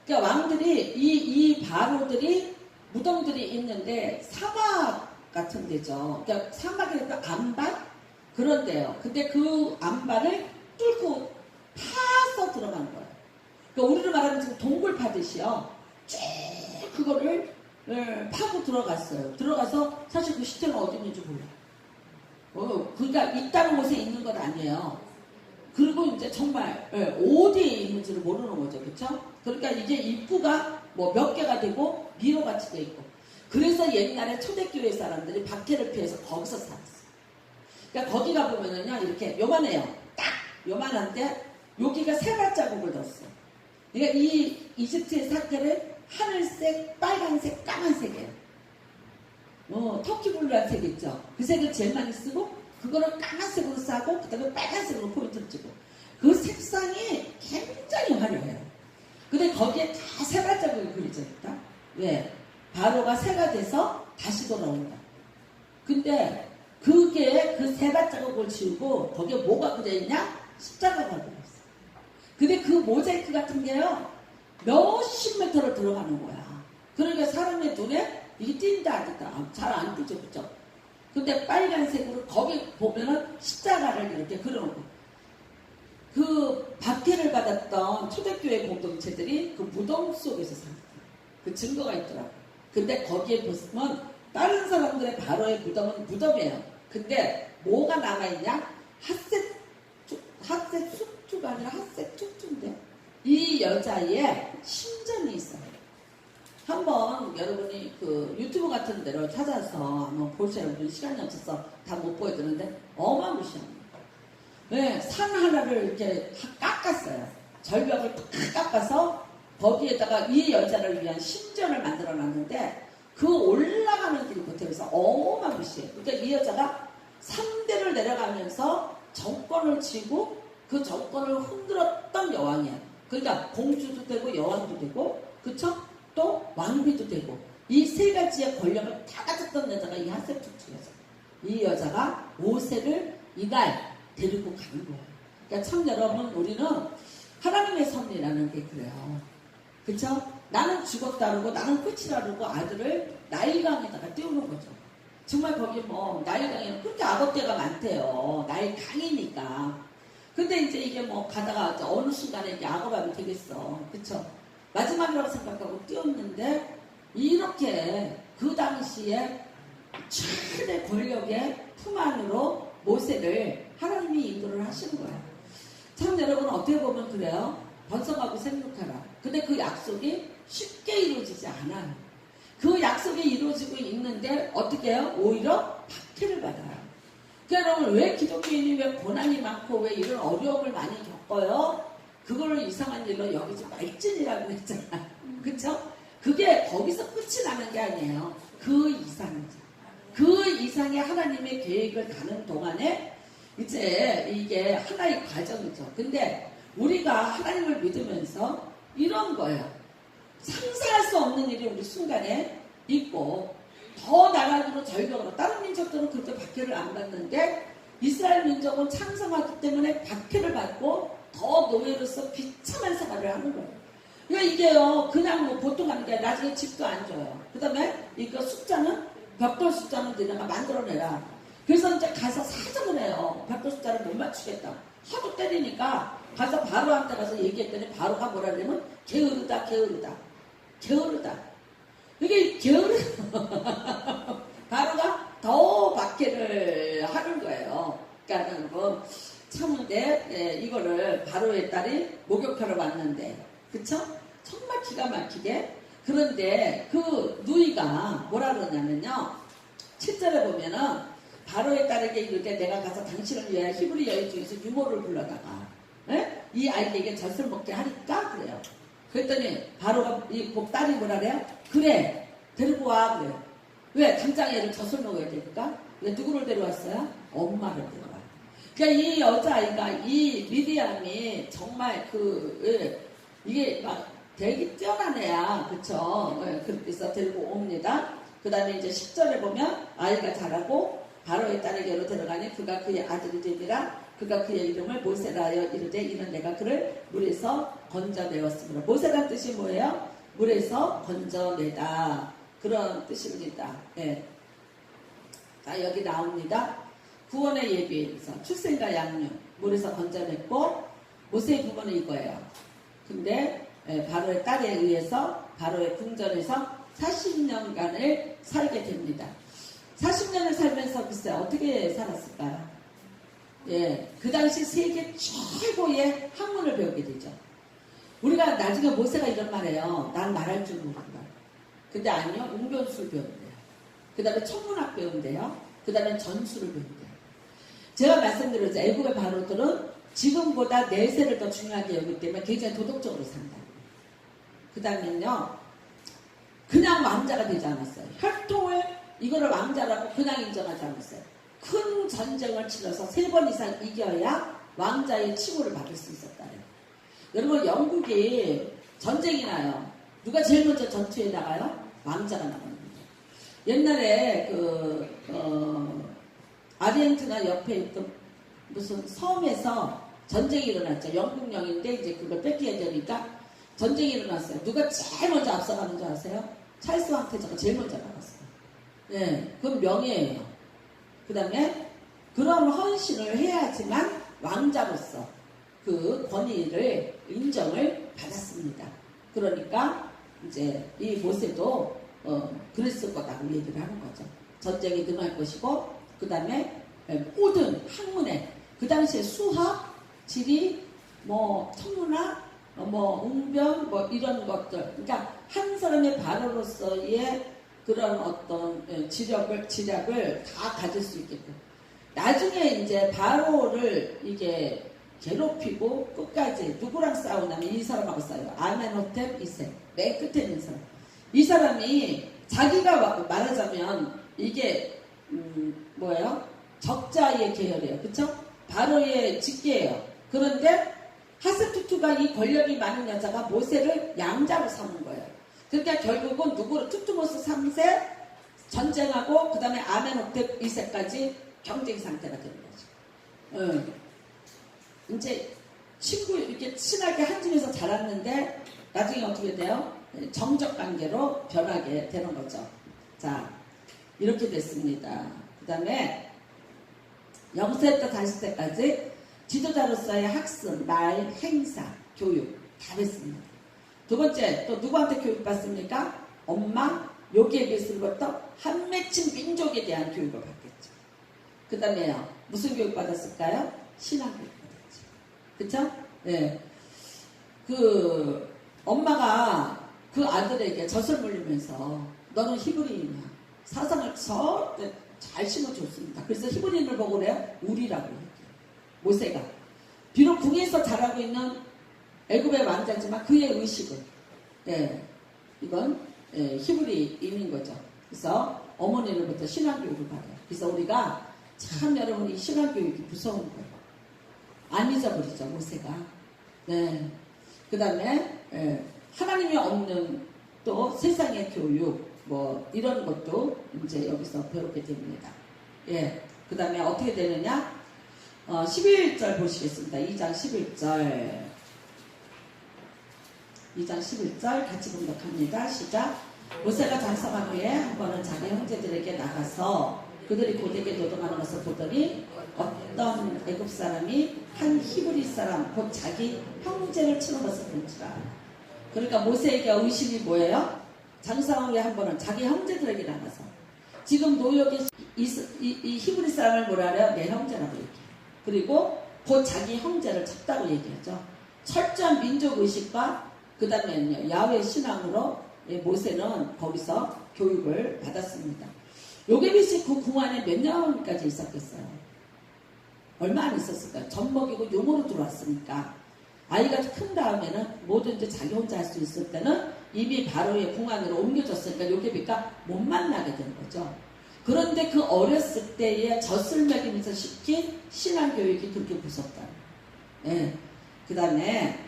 Speaker 1: 그러니까 왕들이 이 바로들이 무덤들이 있는데 사막 같은 데죠. 그러니까 사막에서 안반 그런 데요. 근데 그 안반을 뚫고 파서 들어간 거예요. 그러니까 우리로 말하면 지금 동굴 파듯이요. 쭉 그거를 파고 들어갔어요. 들어가서 사실 그 시체는 어디 있는지 몰라요. 그러니까 있다는 곳에 있는 건 아니에요. 그리고 이제 정말 어디에 있는지를 모르는 거죠. 그렇죠? 그러니까 이제 입구가 뭐 몇 개가 되고 미로같이 돼 있고. 그래서 옛날에 초대교회 사람들이 박해를 피해서 거기서 살았어요. 그러니까 거기 가보면은요 이렇게 요만해요. 딱 요만한데 여기가 세 발자국을 넣었어요. 그러니까 이 이집트의 사태는 하늘색, 빨간색, 까만색이에요. 터키블루한 색 있죠. 그 색을 제일 많이 쓰고 그거를 까만색으로 싸고 그 다음에 빨간색으로 포인트를 찍고 그 색상이 굉장히 화려해요. 근데 거기에 다 세 발자국이 그려져 있다. 왜? 바로가 새가 돼서 다시 돌아온다. 근데 그게 그 세 발자국을 지우고 거기에 뭐가 그려있냐? 십자가가 그려있어. 근데 그 모자이크 같은 게요 몇십 미터를 들어가는 거야. 그러니까 사람의 눈에 이게 띈다 안 띈다 잘 안 띄죠. 그죠? 근데 빨간색으로 거기 보면은 십자가를 이렇게 그려놓고 그 박해를 받았던 초대교회 공동체들이 그 무덤 속에서 살았어요. 그 증거가 있더라고요. 근데 거기에 보시면 다른 사람들의 바로의 무덤은 무덤이에요. 근데 뭐가 남아있냐? 핫셋 숙주가 아니라 핫셋 투투인데 이 여자의 심전이 있어요. 한번 여러분이 그 유튜브 같은 데로 찾아서 한번 보셔요. 시간이 없어서 다 못 보여드리는데 어마무시합니다. 네, 산 하나를 이렇게 깎았어요. 절벽을 탁 깎아서 거기에다가 이 여자를 위한 심전을 만들어 놨는데 그 올라가는 길부터해서 어마무시해요. 그러니까 이 여자가 3대를 내려가면서 정권을 쥐고 그 정권을 흔들었던 여왕이에요. 그러니까 공주도 되고 여왕도 되고 그쵸? 또 왕비도 되고 이 세 가지의 권력을 다 가졌던 여자가 이 핫세투투여서 이 여자가 모세를 이날 데리고 가는 거예요. 그러니까 참 여러분 우리는 하나님의 섭리라는 게 그래요. 그쵸? 나는 죽었다 그러고 나는 끝이라 그러고 아들을 나일강에다가 띄우는 거죠. 정말 거기 뭐 나일강에는 그렇게 악어떼가 많대요. 나일강이니까. 근데 이제 이게 뭐 가다가 어느 순간에 이게 악어밥이 되겠어. 그쵸? 마지막이라고 생각하고 띄웠는데 이렇게 그 당시에 최대 권력의 품 안으로 모세를 하나님이 인도를 하시는 거예요. 참 여러분 어떻게 보면 그래요. 번성하고 생육하라. 근데 그 약속이 쉽게 이루어지지 않아요. 그 약속이 이루어지고 있는데 어떻게 해요? 오히려 박해를 받아요. 그러니까 여러분 왜 기독교인이 왜 고난이 많고 왜 이런 어려움을 많이 겪어요? 그걸 이상한 일로 여기서 말진이라고 했잖아요. 그쵸? 그게 거기서 끝이 나는 게 아니에요. 그 이상이죠. 그 이상의 하나님의 계획을 가는 동안에 이제 이게 하나의 과정이죠. 근데 우리가 하나님을 믿으면서 이런 거예요. 상상할 수 없는 일이 우리 순간에 있고, 더 나라로 절벽으로, 다른 민족들은 그렇게 박해를 안 받는데 이스라엘 민족은 창성하기 때문에 박해를 받고 더 노예로서 비참한 생활을 하는 거예요. 그러니까 이게요, 그냥 뭐 보통 하는 게 나중에 집도 안 줘요. 그 다음에 이거 숫자는, 벽돌 숫자는 너네가 만들어내라. 그래서 이제 가서 사정을 해요. 벽돌 숫자를 못 맞추겠다. 하도 때리니까 가서 바로한테 가서 얘기했더니 바로가 뭐라 그러냐면 게으르다, 게으르다, 게으르다. 이게 게으르 바로가 더 박해를 하는 거예요. 그러니까 여러분 참은데 이거를 바로의 딸이 목욕하러 왔는데, 그쵸? 정말 기가 막히게. 그런데 그 누이가 뭐라 그러냐면요, 7절에 보면은 바로의 딸에게 이렇게 내가 가서 당신을 위하여 히브리 여인 중에서 유모를 불러다가 이 아이에게 젖을 먹게 하니까 그래요. 그랬더니 바로가 이 딸이 뭐라 그래요? 그래, 데리고 와. 그래요. 왜? 당장 얘를 젖을 먹어야 되니까. 왜 누구를 데려왔어요? 엄마를 데려와요. 그러니까 이 여자아이가, 이 미디안이 정말 이게 막 되게 뛰어난 애야. 그쵸? 그렇게 해서 데리고 옵니다. 그 다음에 이제 10절에 보면 아이가 자라고 바로의 딸에게로 데려가니 그가 그의 아들이 되니라. 그가 그의 이름을 모세라 하여 이르되 이는 내가 그를 물에서 건져내었습니다. 모세란 뜻이 뭐예요? 물에서 건져내다. 그런 뜻입니다. 네. 자, 여기 나옵니다. 구원의 예비에서 출생과 양육, 물에서 건져냈고, 모세의 부모는 이거예요. 근데 바로의 딸에 의해서 바로의 궁전에서 40년간을 살게 됩니다. 40년을 살면서 글쎄 어떻게 살았을까요? 예, 그 당시 세계 최고의 학문을 배우게 되죠. 우리가 나중에 모세가 이런 말해요. 난 말할 줄 모른다. 근데 아니요, 웅변술 배운대요. 그 다음에 천문학 배운대요. 그 다음에 전술을 배운대요. 제가 말씀드렸죠. 애국의 바로들은 지금보다 내세를 더 중요하게 여기기 때문에 굉장히 도덕적으로 산다. 그 다음에는요, 그냥 왕자가 되지 않았어요. 혈통을 이거를 왕자라고 그냥 인정하지 않았어요. 큰 전쟁을 치러서 3번 이상 이겨야 왕자의 칭호를 받을 수 있었다요. 여러분, 영국이 전쟁이 나요. 누가 제일 먼저 전투에 나가요? 왕자가 나갑니다. 옛날에 아르헨티나 옆에 있던 무슨 섬에서 전쟁이 일어났죠. 영국령인데 이제 그걸 뺏겨야 되니까 전쟁이 일어났어요. 누가 제일 먼저 앞서가는 줄 아세요? 찰스 황태자가 제일 먼저 나갔어요. 네, 그건 명예예요. 그 다음에 그런 헌신을 해야지만 왕자로서 그 권위를 인정을 받았습니다. 그러니까 이제 이 모세도 그랬을 거다고 얘기를 하는 거죠. 전쟁이 능할 것이고, 그 다음에 모든 학문에 그 당시에 수학, 지리, 뭐 천문학, 뭐 웅변, 뭐 이런 것들, 그러니까 한 사람의 바로로서의 그런 어떤 지략을 다 가질 수 있게끔. 나중에 이제 바로를 이게 괴롭히고 끝까지 누구랑 싸우냐면 이 사람하고 싸워요. 아멘호텝 2세. 맨 끝에 있는 사람. 이 사람이 자기가 말하자면 이게 뭐예요? 적자의 계열이에요. 그쵸? 바로의 직계예요. 그런데 하스투투가 이 권력이 많은 여자가 모세를 양자로 삼은 거예요. 그러니까 결국은 누구를 투투모스 3세 전쟁하고 그 다음에 아멘호텝 2세까지 경쟁 상태가 되는 거죠. 이제 친구 이렇게 친하게 한 집에서 자랐는데 나중에 어떻게 돼요? 정적 관계로 변하게 되는 거죠. 자, 이렇게 됐습니다. 그 다음에 0세부터 40세까지 지도자로서의 학습, 말, 행사, 교육 다 됐습니다. 두 번째, 또 누구한테 교육받습니까? 엄마, 요괴비스로부터 한 맺힌 민족에 대한 교육을 받겠죠. 그 다음에요, 무슨 교육 받았을까요? 신앙 교육 받았죠. 그쵸? 네. 엄마가 그 아들에게 젖을 물리면서 너는 히브리인이야. 사상을 절대 잘 심어줬습니다. 그래서 히브리인을 보고 그래요? 우리라고 얘기해요. 모세가. 비록 궁에서 자라고 있는 애굽의 왕자지만 그의 의식은 이건 히브리인인 거죠. 그래서 어머니로부터 신앙교육을 받아요. 그래서 우리가 참 여러분 이 신앙교육이 무서운 거예요. 안 잊어버리죠 모세가. 네. 그 다음에 하나님이 없는 또 세상의 교육 뭐 이런 것도 이제 여기서 배우게 됩니다. 예. 그 다음에 어떻게 되느냐? 11절 보시겠습니다. 2장 11절. 2장 11절 같이 공독합니다. 시작. 모세가 장성한 후에 한 번은 자기 형제들에게 나가서 그들이 고되게 노동하는 것을 보더니 어떤 애굽 사람이 한 히브리 사람 곧 자기 형제를 치는 것을 본지라. 그러니까 모세에게 의심이 뭐예요? 장성한 후에 한 번은 자기 형제들에게 나가서 지금 노역의 이 히브리 사람을 뭐라 그래요? 내 형제라고 얘기해요. 그리고 곧 자기 형제를 쳤다고 얘기하죠. 철저한 민족의식과 그 다음에 야훼 신앙으로 모세는 거기서 교육을 받았습니다. 요게벳이 그 궁안에 몇 년까지 있었겠어요? 얼마 안 있었을까요? 젖 먹이고 용으로 들어왔으니까 아이가 큰 다음에는 뭐든지 자기 혼자 할 수 있을 때는 이미 바로의 궁안으로 옮겨졌으니까 요게벳과 못 만나게 된 거죠. 그런데 그 어렸을 때에 젖을 먹이면서 시킨 신앙교육이 그렇게 무섭다. 예. 그 다음에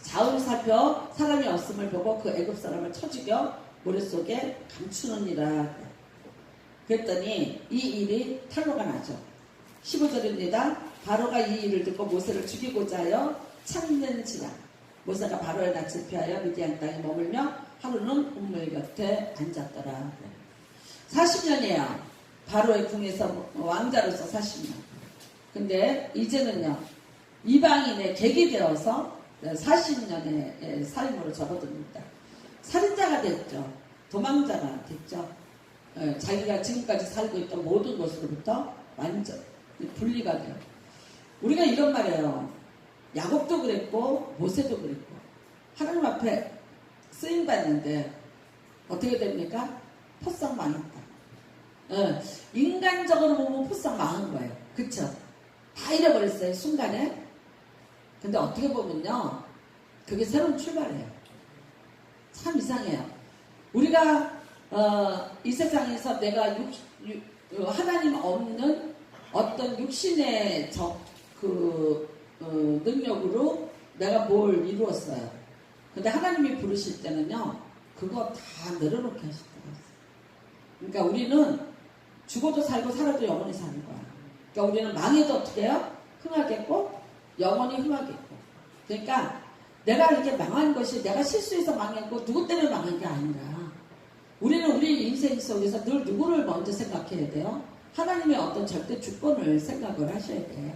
Speaker 1: 좌우를 살펴 사람이 없음을 보고 그 애굽 사람을 쳐 죽여 모래 속에 감추느니라. 그랬더니 이 일이 탄로가 나죠. 15절입니다. 바로가 이 일을 듣고 모세를 죽이고자 하여 참는지라. 모세가 바로의 낯을 피하여 미디안 땅에 머물며 하루는 우물 곁에 앉았더라. 40년이에요. 바로의 궁에서 왕자로서 40년. 근데 이제는요 이방인의 객이 되어서 40년의 삶으로 접어듭니다. 살인자가 됐죠. 도망자가 됐죠. 자기가 지금까지 살고 있던 모든 것으로부터 완전 분리가 돼요. 우리가 이런 말이에요. 야곱도 그랬고 모세도 그랬고 하나님 앞에 쓰임받는데 어떻게 됩니까? 포싹 망했다. 인간적으로 보면 포싹 망한 거예요. 그쵸? 다 잃어버렸어요. 순간에. 근데 어떻게 보면요 그게 새로운 출발이에요. 참 이상해요. 우리가 이 세상에서 내가 하나님 없는 어떤 육신의 능력으로 내가 뭘 이루었어요. 근데 하나님이 부르실 때는요 그거 다 내려놓게 하시더라고요. 그러니까 우리는 죽어도 살고 살아도 영원히 사는 거야. 그러니까 우리는 망해도 어떻게 해요? 흥하겠고 영원히 흥하겠고. 그러니까 내가 이렇게 망한 것이 내가 실수해서 망했고 누구 때문에 망한 게 아니라 우리는 우리 인생 속에서 늘 누구를 먼저 생각해야 돼요? 하나님의 어떤 절대 주권을 생각을 하셔야 돼요.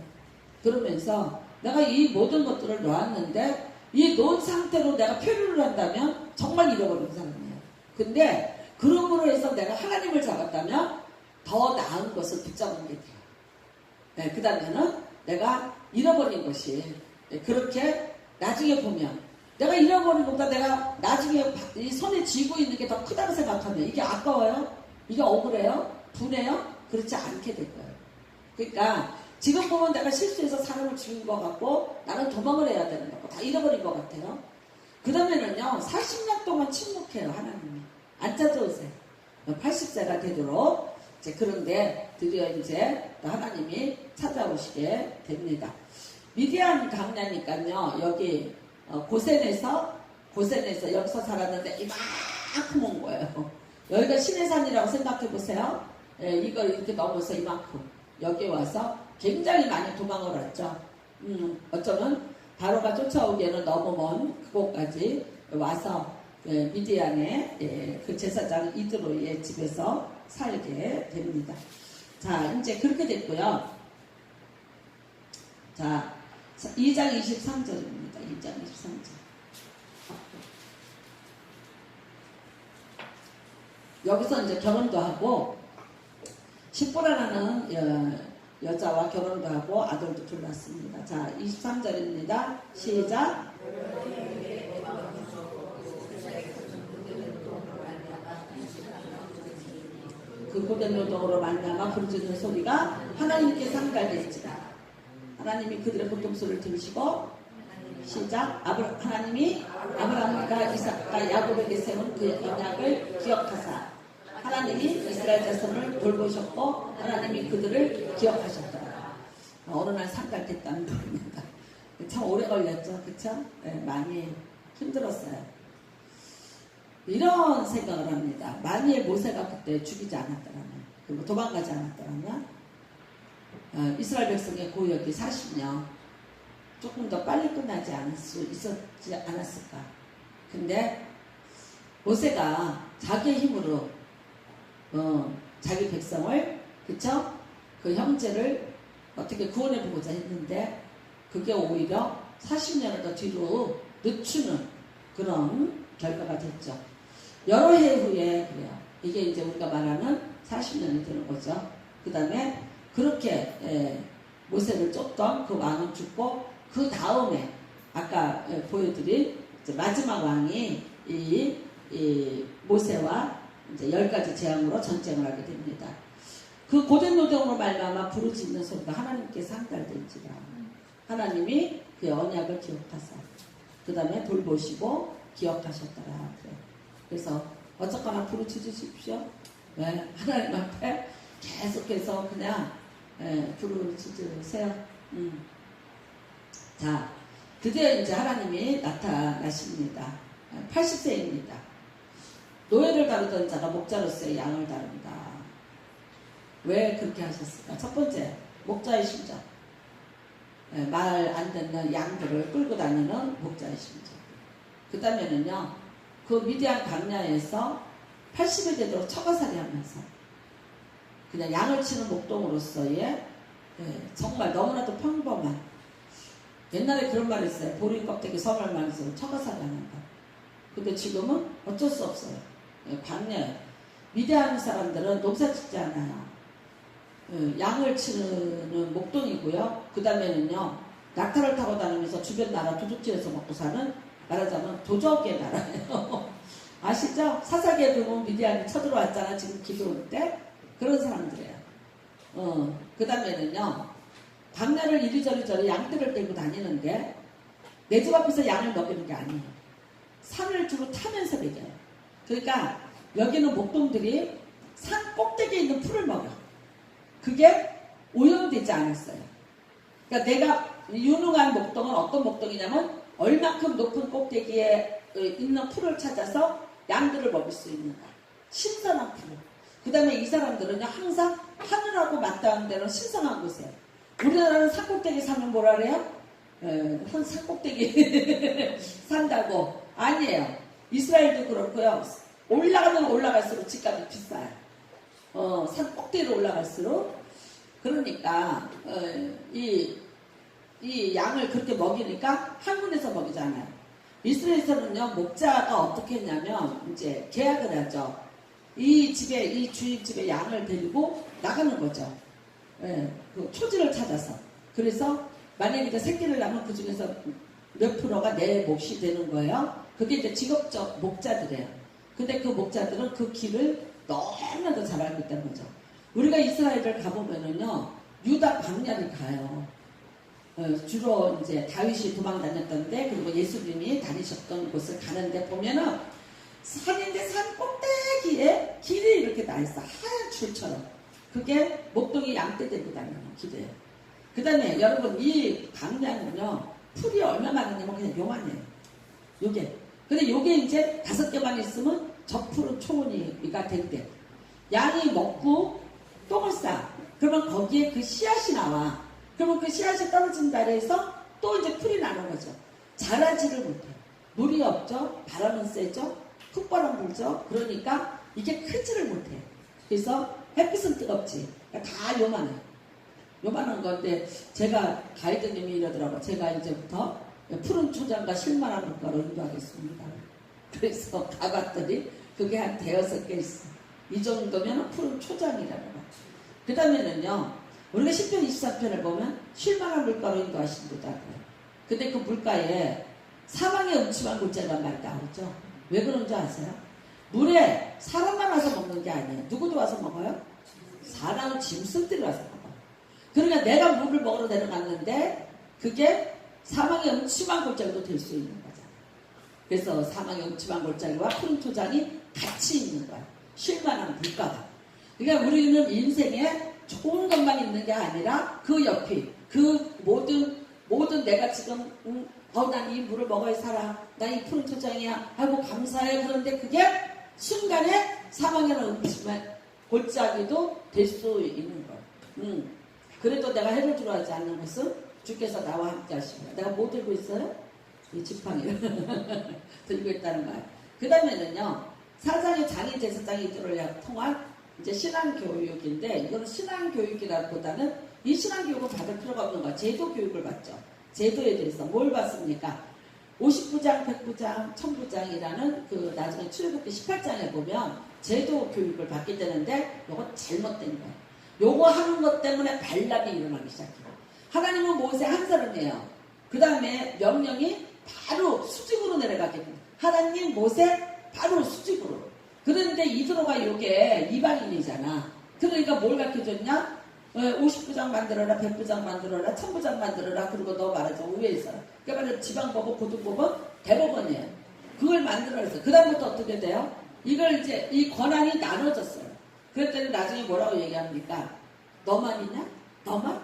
Speaker 1: 그러면서 내가 이 모든 것들을 놓았는데 이 놓은 상태로 내가 표류를 한다면 정말 잃어버린 사람이에요. 근데 그러므로 해서 내가 하나님을 잡았다면 더 나은 것을 붙잡은 게 돼요. 네, 그 다음에는 내가 잃어버린 것이 그렇게 나중에 보면 내가 잃어버린 것보다 내가 나중에 이 손에 쥐고 있는 게 더 크다고 생각하면 이게 아까워요? 이게 억울해요? 분해요? 그렇지 않게 될 거예요. 그러니까 지금 보면 내가 실수해서 사람을 죽인 것 같고 나는 도망을 해야 되는 것 같고 다 잃어버린 것 같아요. 그 다음에는요 40년 동안 침묵해요. 하나님이 안 찾아오세요. 80세가 되도록 그런데 드디어 이제 하나님이 찾아오시게 됩니다. 미디안 강야니까요 여기 고센에서 여기서 살았는데 이만큼 온 거예요. 여기가 시내산이라고 생각해 보세요. 이걸 이렇게 넘어서 이만큼 여기 와서 굉장히 많이 도망을 왔죠. 어쩌면 바로가 쫓아오기에는 너무 먼 그곳까지 와서 미디안의 그 제사장 이드로의 집에서 살게 됩니다. 자, 이제 그렇게 됐고요. 자, 2장 23절입니다. 2장 23절. 여기서 이제 결혼도 하고 십보라라는 여자와 결혼도 하고 아들도 둘 낳습니다. 자, 23절입니다. 시작. 그 고된 노동으로 말미암아 부르짖는 소리가 하나님께 상달될지라. 하나님이 그들의 고통소리를 들으시고 시작. 하나님이 아브라함과 이삭과 야곱에게 세운 그 언약을 기억하사 하나님이 이스라엘 자손을 돌보셨고 하나님이 그들을 기억하셨더라. 어느 날 산갈 됐다는 겁니다. 참 오래 걸렸죠. 그쵸? 네, 많이 힘들었어요. 이런 생각을 합니다. 만일 모세가 그때 죽이지 않았더라면, 그리고 도망가지 않았더라면, 이스라엘 백성의 고역이 40년 조금 더 빨리 끝나지 않을 수 있었지 않았을까. 근데 모세가 자기의 힘으로 자기 백성을, 그쵸? 그 형제를 어떻게 구원해보고자 했는데 그게 오히려 40년을 더 뒤로 늦추는 그런 결과가 됐죠. 여러 해 후에 그래요. 이게 이제 우리가 말하는 40년이 되는 거죠. 그 다음에 그렇게 모세를 쫓던 그 왕은 죽고 그 다음에 아까 보여드린 이제 마지막 왕이 이 모세와 이제 10가지 재앙으로 전쟁을 하게 됩니다. 그 고된 노동으로 말미암아 부르짖는 소리가 하나님께서 상달된지라. 하나님이 그 언약을 기억하사 그 다음에 돌보시고 기억하셨더라. 그래서 어쨌거나 부르짖으십시오. 네, 하나님 앞에 계속해서 그냥 부르짖으세요. 자, 드디어 이제 하나님이 나타나십니다. 80세입니다. 노예를 다루던 자가 목자로서의 양을 다룬다. 왜 그렇게 하셨을까? 첫 번째, 목자의 심정. 말 안 듣는 양들을 끌고 다니는 목자의 심정. 그 다음에는요, 그 미디안 광야에서 80이 되도록 처가살이 하면서 그냥 양을 치는 목동으로서의 정말 너무나도 평범한, 옛날에 그런 말이 있어요. 보리 껍데기 섬을 말해서 처가살이 하는 거. 근데 지금은 어쩔 수 없어요. 광야에 미디안 사람들은 농사 짓지 않아요. 양을 치는 목동이고요. 그 다음에는요, 낙타를 타고 다니면서 주변 나라 도둑질해서 먹고 사는, 말하자면 도적의 나라예요. 아시죠? 사사기에 보면 미디안이 쳐들어왔잖아. 지금 기도올 때 그런 사람들이에요. 그 다음에는요, 광야를 이리저리 양떼를 끌고 다니는데 내 집 앞에서 양을 먹이는 게 아니에요. 산을 주로 타면서 먹여요. 그러니까 여기는 목동들이 산 꼭대기에 있는 풀을 먹여. 그게 오염되지 않았어요. 그러니까 내가 유능한 목동은 어떤 목동이냐면 얼만큼 높은 꼭대기에 있는 풀을 찾아서 양들을 먹일 수 있는 거야. 신선한 풀을. 그 다음에 이 사람들은요, 항상 하늘하고 맞닿은 데는 신선한 곳이에요. 우리나라는 산꼭대기 사면 뭐라 그래요? 산꼭대기 산다고. 아니에요. 이스라엘도 그렇고요. 올라가면 올라갈수록 집값이 비싸요. 산 꼭대기로 올라갈수록. 그러니까 이 양을 그렇게 먹이니까 한 군데서 먹이잖아요. 이스라엘에서는요, 목자가 어떻게 했냐면 이제 계약을 하죠. 이 주인 집에 양을 데리고 나가는 거죠. 그 초지를 찾아서. 그래서 만약에 이제 새끼를 낳으면 그 중에서 몇 프로가 내 몫이 되는 거예요. 그게 이제 직업적 목자들이에요. 근데 그 목자들은 그 길을 너무나도 잘 알고 있다는 거죠. 우리가 이스라엘을 가보면은요, 유다 광야를 가요. 주로 이제 다윗이 도망 다녔던데, 그리고 예수님이 다니셨던 곳을 가는데 보면은 산인데 산 꼭대기에 길이 이렇게 나 있어. 하얀 줄처럼. 그게 목동이 양떼 들고 다니는 길이에요. 그 다음에 여러분, 이 광야는요, 풀이 얼마 많으냐면 그냥 요만해요. 요게. 근데 요게 이제 5개만 있으면 저 풀은 초원이가 된대. 양이 먹고 똥을 싸. 그러면 거기에 그 씨앗이 나와. 그러면 그 씨앗이 떨어진 자리에서 또 이제 풀이 나는 거죠. 자라지를 못해. 물이 없죠. 바람은 세죠. 흙바람 불죠. 그러니까 이게 크지를 못해. 그래서 햇빛은 뜨겁지. 그러니까 다 요만해. 요만한 건데, 제가 가이드님이 이러더라고. 제가 이제부터 푸른 초장과 실만한 물가로 인도하겠습니다. 그래서 가봤더니 그게 한 5개 있어. 이 정도면 푸른 초장이라는 거. 그 다음에는요, 우리가 10편 24편을 보면 쉴만한 물가로 인도하신다. 근데 그 물가에 사방에 음침한 골짜기가 많이 나오죠. 왜 그런 줄 아세요? 물에 사람만 와서 먹는 게 아니에요. 누구도 와서 먹어요? 사람은 짐승들이 와서 먹어요. 그러니까 내가 물을 먹으러 내려갔는데 그게 사방에 음침한 골짜기도 될 수 있는 거잖아요. 그래서 사방에 음침한 골짜기와 푸른 토장이 같이 있는 거야. 쉴만한 물가가. 그러니까 우리는 인생에 좋은 것만 있는 게 아니라 그 옆이 그 모든 내가 지금 난 이 물을 먹어야 살아. 나 이 푸른 초장이야. 아이고 감사해. 그런데 그게 순간에 사망이나 음침한 골짜기도 될 수 있는 거예요. 그래도 내가 해를 들어하지 않는 것은 주께서 나와 함께 하십니다. 내가 뭐 들고 있어요? 이 지팡이를 들고 있다는 거예요. 그 다음에는요, 사장의 장인 제사장이 들을 통한 이제 신앙교육인데, 이거는 신앙교육이라기보다는 이 신앙교육을 받을 필요가 없는 거예요. 제도교육을 받죠. 제도에 대해서 뭘 받습니까? 50부장, 100부장, 1000부장이라는 그 나중에 출애굽기 18장에 보면 제도 교육을 받게 되는데, 이거 잘못된 거예요. 요거 하는 것 때문에 반란이 일어나기 시작해요. 하나님은 모세 한 사람이에요. 그 다음에 명령이 바로 수직으로 내려가게 됩니다. 하나님 모세 바로 수직으로. 그런데 이드로가 요게 이방인이잖아. 그러니까 뭘 가르쳐줬냐? 50부장 만들어라, 100부장 만들어라, 1000부장 만들어라. 그리고 너 말하자 위에 있어라. 그러니까 말하자 지방법원, 고등법원, 대법원이에요. 그걸 만들어서 그 다음부터 어떻게 돼요? 이걸 이제 이 권한이 나눠졌어요. 그랬더니 나중에 뭐라고 얘기합니까? 너만 있냐? 너만?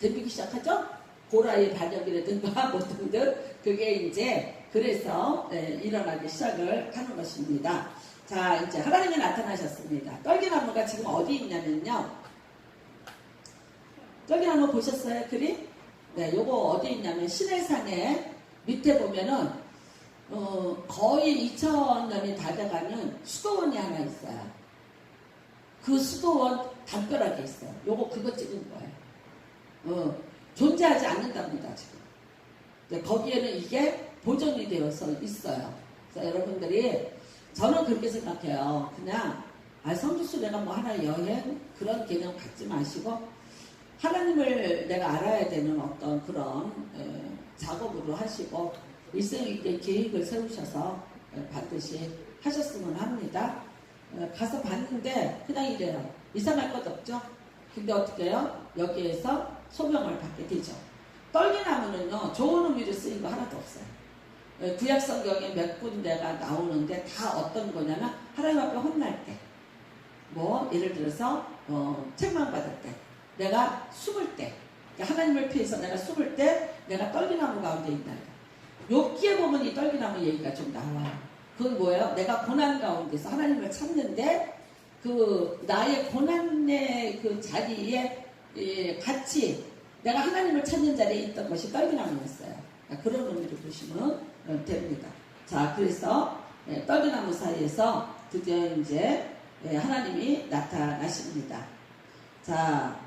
Speaker 1: 덤비기 시작하죠? 고라의 반역이라든가 뭐 등등 그게 이제 그래서 일어나기 시작을 하는 것입니다. 자, 이제 하나님이 나타나셨습니다. 떨기나무가 지금 어디 있냐면요. 떨기나무 보셨어요? 그림? 네, 요거 어디 있냐면 시내산에 밑에 보면은 거의 2000년이 다 돼가는 수도원이 하나 있어요. 그 수도원 담벼락에 있어요. 요거 그거 찍은 거예요. 존재하지 않는답니다, 지금. 네, 거기에는 이게 보존이 되어서 있어요. 그래서 여러분들이, 저는 그렇게 생각해요. 그냥, 성지수 내가 뭐 하나 여행, 그런 개념 갖지 마시고, 하나님을 내가 알아야 되는 어떤 그런 작업으로 하시고, 일생에 계획을 세우셔서 반드시 하셨으면 합니다. 가서 봤는데, 그냥 이래요. 이상할 것 없죠? 근데 어떻게 해요? 여기에서 소명을 받게 되죠. 떨기나무는요, 좋은 의미로 쓰인 거 하나도 없어요. 구약 성경에 몇 군데가 나오는데 다 어떤 거냐면 하나님 앞에 혼날 때, 뭐 예를 들어서 책망받을 때, 내가 숨을 때, 그러니까 하나님을 피해서 내가 숨을 때 내가 떨기나무 가운데 있다. 욥기에 보면 이 떨기나무 얘기가 좀 나와요. 그건 뭐예요? 내가 고난 가운데서 하나님을 찾는데 그 나의 고난의 그 자리에 같이 내가 하나님을 찾는 자리에 있던 것이 떨기나무였어요. 그런 의미로 보시면 됩니다. 자, 그래서 떨기나무 사이에서 드디어 이제 하나님이 나타나십니다. 자,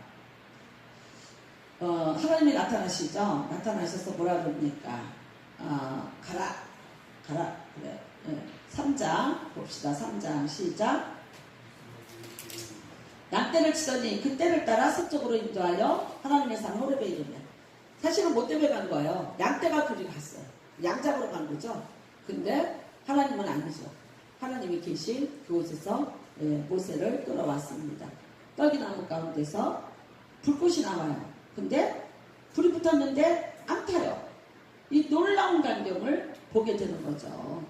Speaker 1: 하나님이 나타나시죠. 나타나셔서 뭐라 그럽니까? 가라. 그래. 3장 봅시다. 3장 시작. 양떼를 치더니 그 떼를 따라 서쪽으로 인도하여 하나님의 산 호렙에 이르면, 사실은 뭐 때문에 간 거예요? 양떼가 그리 갔어요. 양 잡으러 간 거죠. 근데 하나님은 아니죠. 하나님이 계신 그곳에서 모세를 끌어왔습니다. 떨기나무 가운데서 불꽃이 나와요. 근데 불이 붙었는데 안 타요. 이 놀라운 광경을 보게 되는 거죠.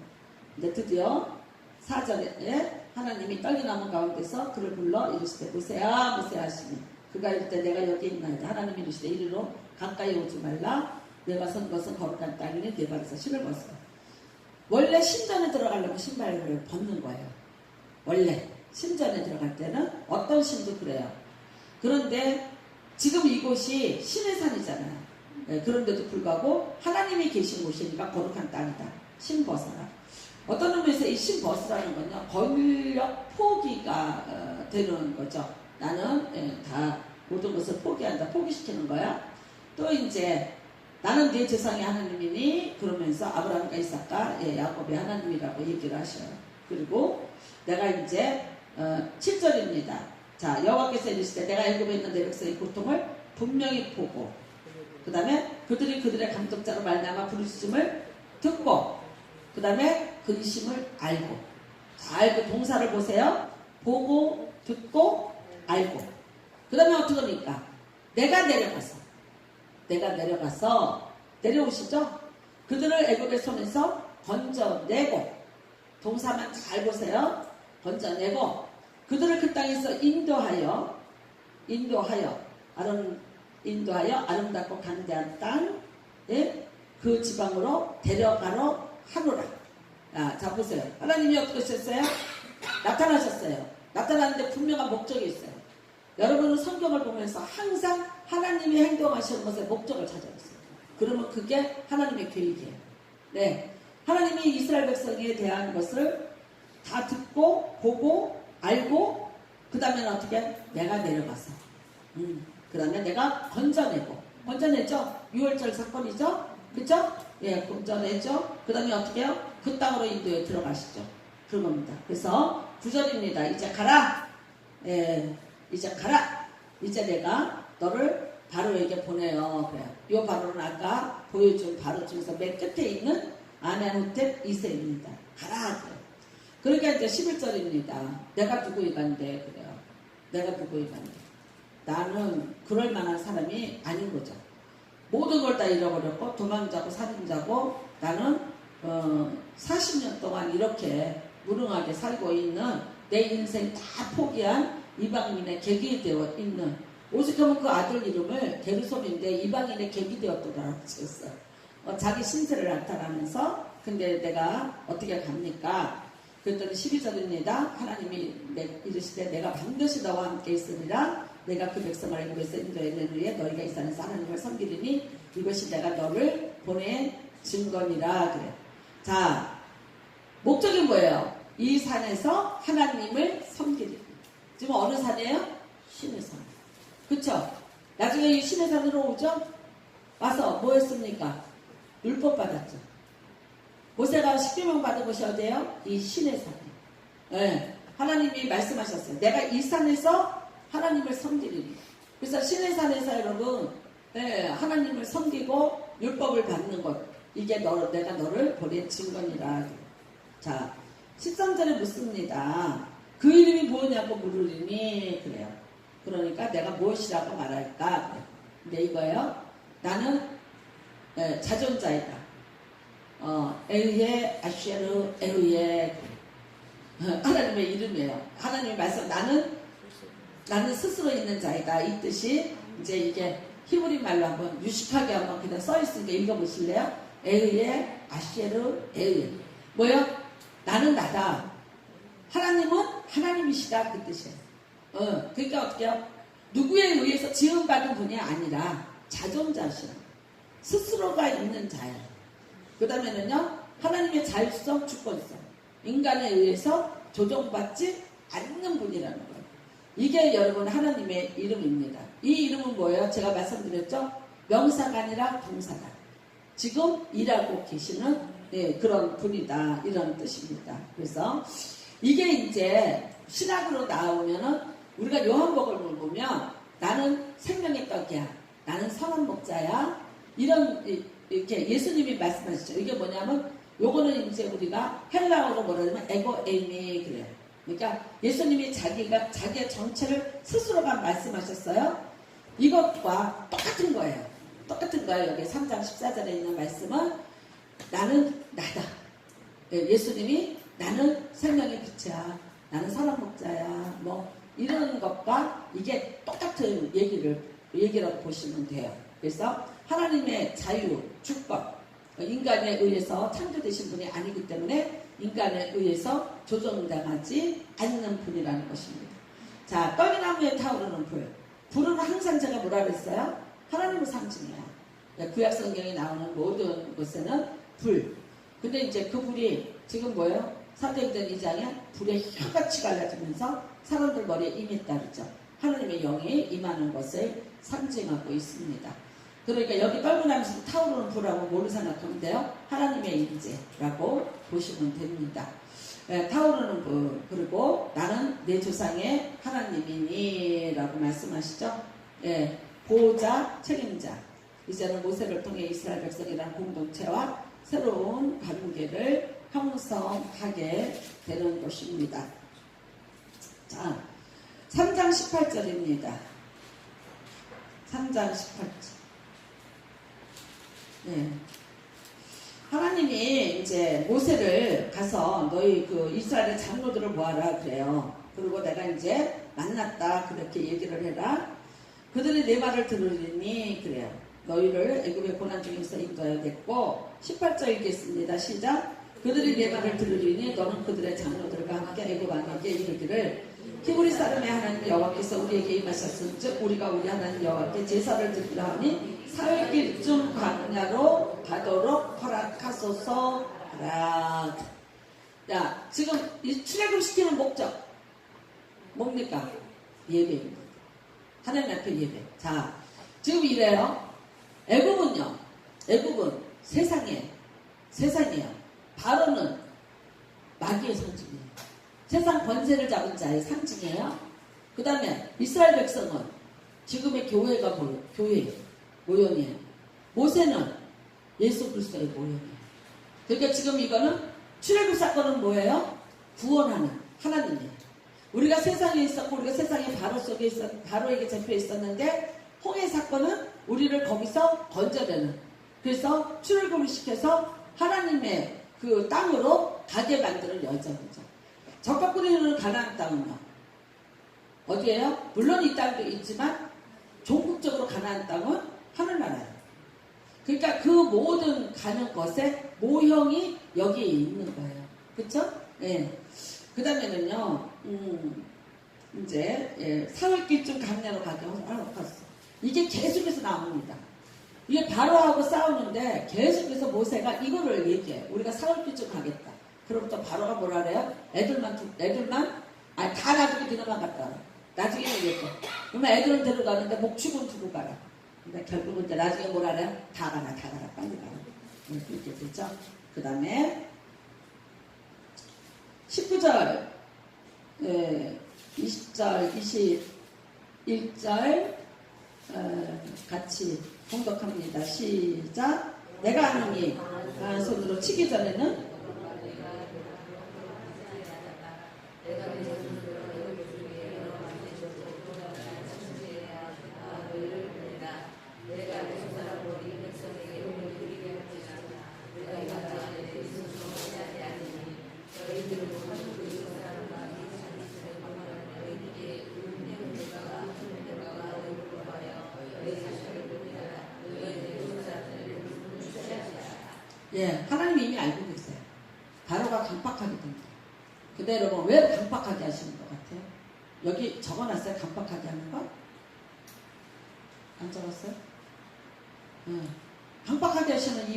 Speaker 1: 근데 드디어 4절에 하나님이 떨기나무 가운데서 그를 불러 이르시되 모세야 모세야 하시니 그가 이를 때 내가 여기 있나이다. 하나님이 이르시되 이리로 가까이 오지 말라. 내가 선 것은 거룩한 땅이니 네 발에서 신을 벗어. 원래 신전에 들어가려면 신발을 벗는 거예요. 원래 신전에 들어갈 때는 어떤 신도 그래요. 그런데 지금 이곳이 신의 산이잖아요. 그런데도 불구하고 하나님이 계신 곳이니까 거룩한 땅이다. 신 벗어라. 어떤 의미에서 이 신 벗으라는 건요, 권력 포기가 되는 거죠. 나는 다 모든 것을 포기한다. 포기시키는 거야. 또 이제 나는 네 조상의 하나님이니 그러면서 아브라함과 이삭과 야곱의 하나님이라고 얘기를 하셔요. 그리고 내가 이제 7절입니다. 자, 여호와께서 이르시되 내가 애굽에 있는 내 백성의 고통을 분명히 보고 그 다음에 그들이 그들의 감독자로 말미암아 부르짖음을 듣고 그 다음에 근심을 알고. 자, 알고 동사를 보세요. 보고 듣고 알고. 그 다음에 어떻게 합니까? 내가 내려가서 내려오시죠. 그들을 애굽의 손에서 건져내고, 동사만 잘 보세요. 건져내고 그들을 그 땅에서 인도하여 아름답고 강대한 땅, 예? 그 지방으로 데려가러 하노라. 자 보세요. 하나님이 어떻게 하셨어요? 나타나셨어요. 나타나는데 분명한 목적이 있어요. 여러분은 성경을 보면서 항상 하나님이 행동하시는 것에 목적을 찾아봤어요. 그러면 그게 하나님의 계획이에요. 네, 하나님이 이스라엘 백성에 대한 것을 다 듣고 보고 알고 그 다음에는 어떻게? 내가 내려가서 그 다음에 내가 건져냈죠? 6월절 사건이죠? 그쵸? 예, 건져냈죠? 그 다음에 어떻게 해요? 그 땅으로 인도에 들어가시죠. 그런 겁니다. 그래서 9절입니다. 이제 가라. 예, 이제 가라. 이제 내가 너를 바로에게 보내요. 그래요. 요 바로는 아까 보여준 바로 중에서 맨 끝에 있는 아멘호텝 2세입니다. 가라. 그래요. 그러니까 이제 11절입니다. 내가 누구이간데 그래요. 내가 누구이간데. 나는 그럴 만한 사람이 아닌 거죠. 모든 걸 다 잃어버렸고 도망자고 살인자고 나는 40년 동안 이렇게 무능하게 살고 있는 내 인생 다 포기한 이방인의 객이 되어 있는 오죽하면 그 아들 이름을 게르솜인데 이방인의 객이 되었더라라고 지었어요. 자기 신세를 나타나면서 근데 내가 어떻게 갑니까? 그랬더니 12절입니다. 하나님이 이르시되 내가 반드시 너와 함께 있으리라. 내가 그 백성을 애굽에서 인도해낸 후에 너희가 이 산에서 하나님을 섬기리니 이것이 내가 너를 보낸 증거니라. 그래. 자, 목적이 뭐예요? 이 산에서 하나님을 섬기리니. 지금 어느 산이에요? 신의 산. 그쵸? 나중에 이 신의 산으로 오죠? 와서 뭐 했습니까? 율법 받았죠. 모세가 십계명 받은 것이 어디예요? 이 신의 산이에요. 네. 하나님이 말씀하셨어요. 내가 이 산에서 하나님을 섬기리니. 그래서 신의 산에서 여러분, 네, 하나님을 섬기고 율법을 받는 것, 이게 내가 너를 보낸 증거니라. 자, 13절에 묻습니다. 그 이름이 뭐냐고 물으리니 그래요. 그러니까 내가 무엇이라고 말할까? 근데 이거예요. 나는 자존자이다. 에르예 아쉐르 에르예 하나님의 이름이에요. 하나님의 말씀 나는 스스로 있는 자이다. 이 뜻이 이제 이게 히브리 말로 한번 유식하게 한번 그냥 써있으니까 읽어보실래요? 에르예 아쉐르 에르예 뭐요? 나는 나다. 하나님은 하나님이시다. 그 뜻이에요. 그러니까 어떻게 해요? 누구에 의해서 지음받은 분이 아니라 자존자시라. 스스로가 있는 자예요. 그 다음에는요, 하나님의 자율성, 주권성. 인간에 의해서 조종받지 않는 분이라는 거예요. 이게 여러분 하나님의 이름입니다. 이 이름은 뭐예요? 제가 말씀드렸죠? 명사가 아니라 동사다. 지금 일하고 계시는 그런 분이다. 이런 뜻입니다. 그래서 이게 이제 신학으로 나오면은 우리가 요한복음을 보면 나는 생명의 떡이야. 나는 선한 목자야. 이런 이렇게 예수님이 말씀하시죠. 이게 뭐냐면 요거는 이제 우리가 헬라어로 뭐라 하면 에고 에이미 그래요. 그러니까 예수님이 자기의 정체를 스스로가 말씀하셨어요. 이것과 똑같은 거예요. 똑같은 거예요. 여기 3장 14절에 있는 말씀은 나는 나다. 예수님이 나는 생명의 빛이야. 나는 사람 목자야. 뭐 이런 것과 이게 똑같은 얘기라고 보시면 돼요. 그래서 하나님의 자유, 주권, 인간에 의해서 창조되신 분이 아니기 때문에 인간에 의해서 조종당하지 않는 분이라는 것입니다. 자, 떡이나무에 타오르는 불. 불은 항상 제가 뭐라 그랬어요? 하나님을 상징해요. 구약 성경에 나오는 모든 곳에는 불. 근데 이제 그 불이 지금 뭐예요? 사도행전 2장에 불에 혀같이 갈라지면서 사람들 머리에 임했다 그랬죠. 하나님의 영이 임하는 것을 상징하고 있습니다. 그러니까 여기 떨고나면서 타오르는 불하고 뭘로 생각하면 돼요? 하나님의 임재라고 보시면 됩니다. 타오르는 불. 그리고 나는 내 조상의 하나님이니 라고 말씀하시죠. 보호자, 책임자. 이제는 모세를 통해 이스라엘 백성이라는 공동체와 새로운 관계를 형성하게 되는 것입니다. 자, 3장 18절입니다. 3장 18절. 네. 하나님이 이제 모세를 가서 너희 그 이스라엘의 장로들을 모아라 그래요. 그리고 내가 이제 만났다. 그렇게 얘기를 해라. 그들이 내 말을 들으리니 그래요. 너희를 애굽의 고난 중에서 인도하였고 18절 읽겠습니다. 시작. 그들이 내 말을 들으리니 너는 그들의 장로들과 함께 애굽 왕에게 이르기를 히브리 사람의 하나님 여호와께서 우리에게 임하셨은즉 우리가 우리 하나님 여호와께 제사를 드리라 하니 사흘길쯤 광야로 가도록 허락하소서 하라. 자, 지금 이 출애굽시키는 목적 뭡니까? 예배입니다. 하나님 앞에 예배. 자, 지금 이래요. 애굽은요. 애굽은 세상이에요. 바로는 마귀의 상징이에요. 세상 권세를 잡은 자의 상징이에요. 그 다음에 이스라엘 백성은 지금의 교회가 교회 모형이에요. 모세는 예수 그리스도의 모형이에요. 그러니까 지금 이거는 출애굽 사건은 뭐예요? 구원하는 하나님이에요. 우리가 세상에 있었고 우리가 세상의 바로 속에 바로에게 잡혀 있었는데 홍해 사건은 우리를 거기서 건져내는, 그래서 출애굽을 시켜서 하나님의 그 땅으로 가게 만드는 여정이죠. 적각구리는 가나안 땅은요. 어디예요? 물론 이 땅도 있지만 종국적으로 가나안 땅은 하늘나라예요. 그러니까 그 모든 가는 것의 모형이 여기에 있는 거예요. 그렇죠? 예. 그 다음에는요, 이제 사흘길쯤 강야로 가게 하셨어. 이게 계속해서 나옵니다. 이게 바로하고 싸우는데 계속해서 모세가 이거를 얘기해. 우리가 사흘길쯤 가겠다. 그럼 또 바로가 뭐라 그래요? 애들만 다 놔두고 그놈만 갔다 와라. 나중에 얘기했어. 그러면 애들은 데려가는데 목축은 두고 가라. 근데 결국은 이제 나중에 뭐라 그래요? 다 가라, 빨리 가라. 이렇게 되죠. 그 다음에 19절, 20절, 21절 같이 공독합니다. 시작. 내가 하느니 손으로 치기 전에는 하나님이 이미 알고 계세요. 바로가 강박하게 됩니다. 근데 여러분 왜 강박하게 하시는 것 같아요? 여기 적어놨어요. 강박하게 하는 거? 안 적었어요? 강박하게 하시는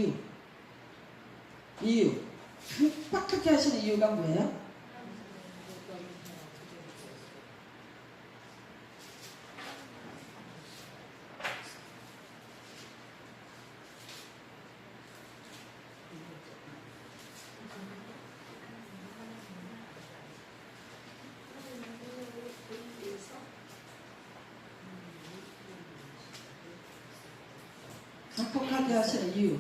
Speaker 1: 이유. 강박하게 하시는 이유가 뭐예요? 강박하게 하시는 이유.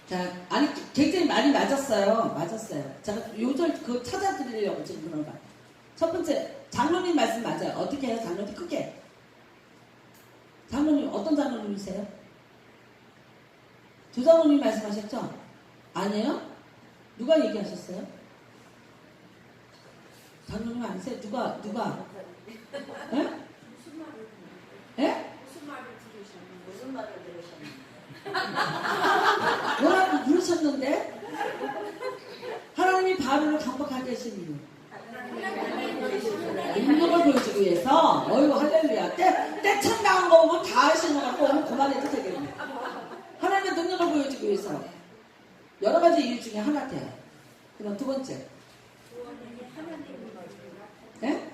Speaker 1: 자, 아니 굉장히 많이 맞았어요. 제가 요절 그 찾아드리려고 지금 그런 거. 첫 번째, 장로님 말씀 맞아요. 어떻게 해요? 장로님 크게. 장로님 어떤 장로님이세요? 두 장로님 말씀하셨죠? 아니에요? 누가 얘기하셨어요? 장로님 아니세요? 누가? 예? 예?
Speaker 3: 무슨 말을 들으셨는데?
Speaker 1: 뭐라고 부르셨는데? 하나님이 바로를 강박하게 하신 이유. 능력을 보여주기 위해서. 어이구 할렐루야. 때참 나온 거 보면 다 하시는 거 같고 오늘 그만해도 되겠네. 하나님의 능력을 보여주기 위해서. 여러 가지 이유 중에 하나 돼요. 그럼 두 번째. 네?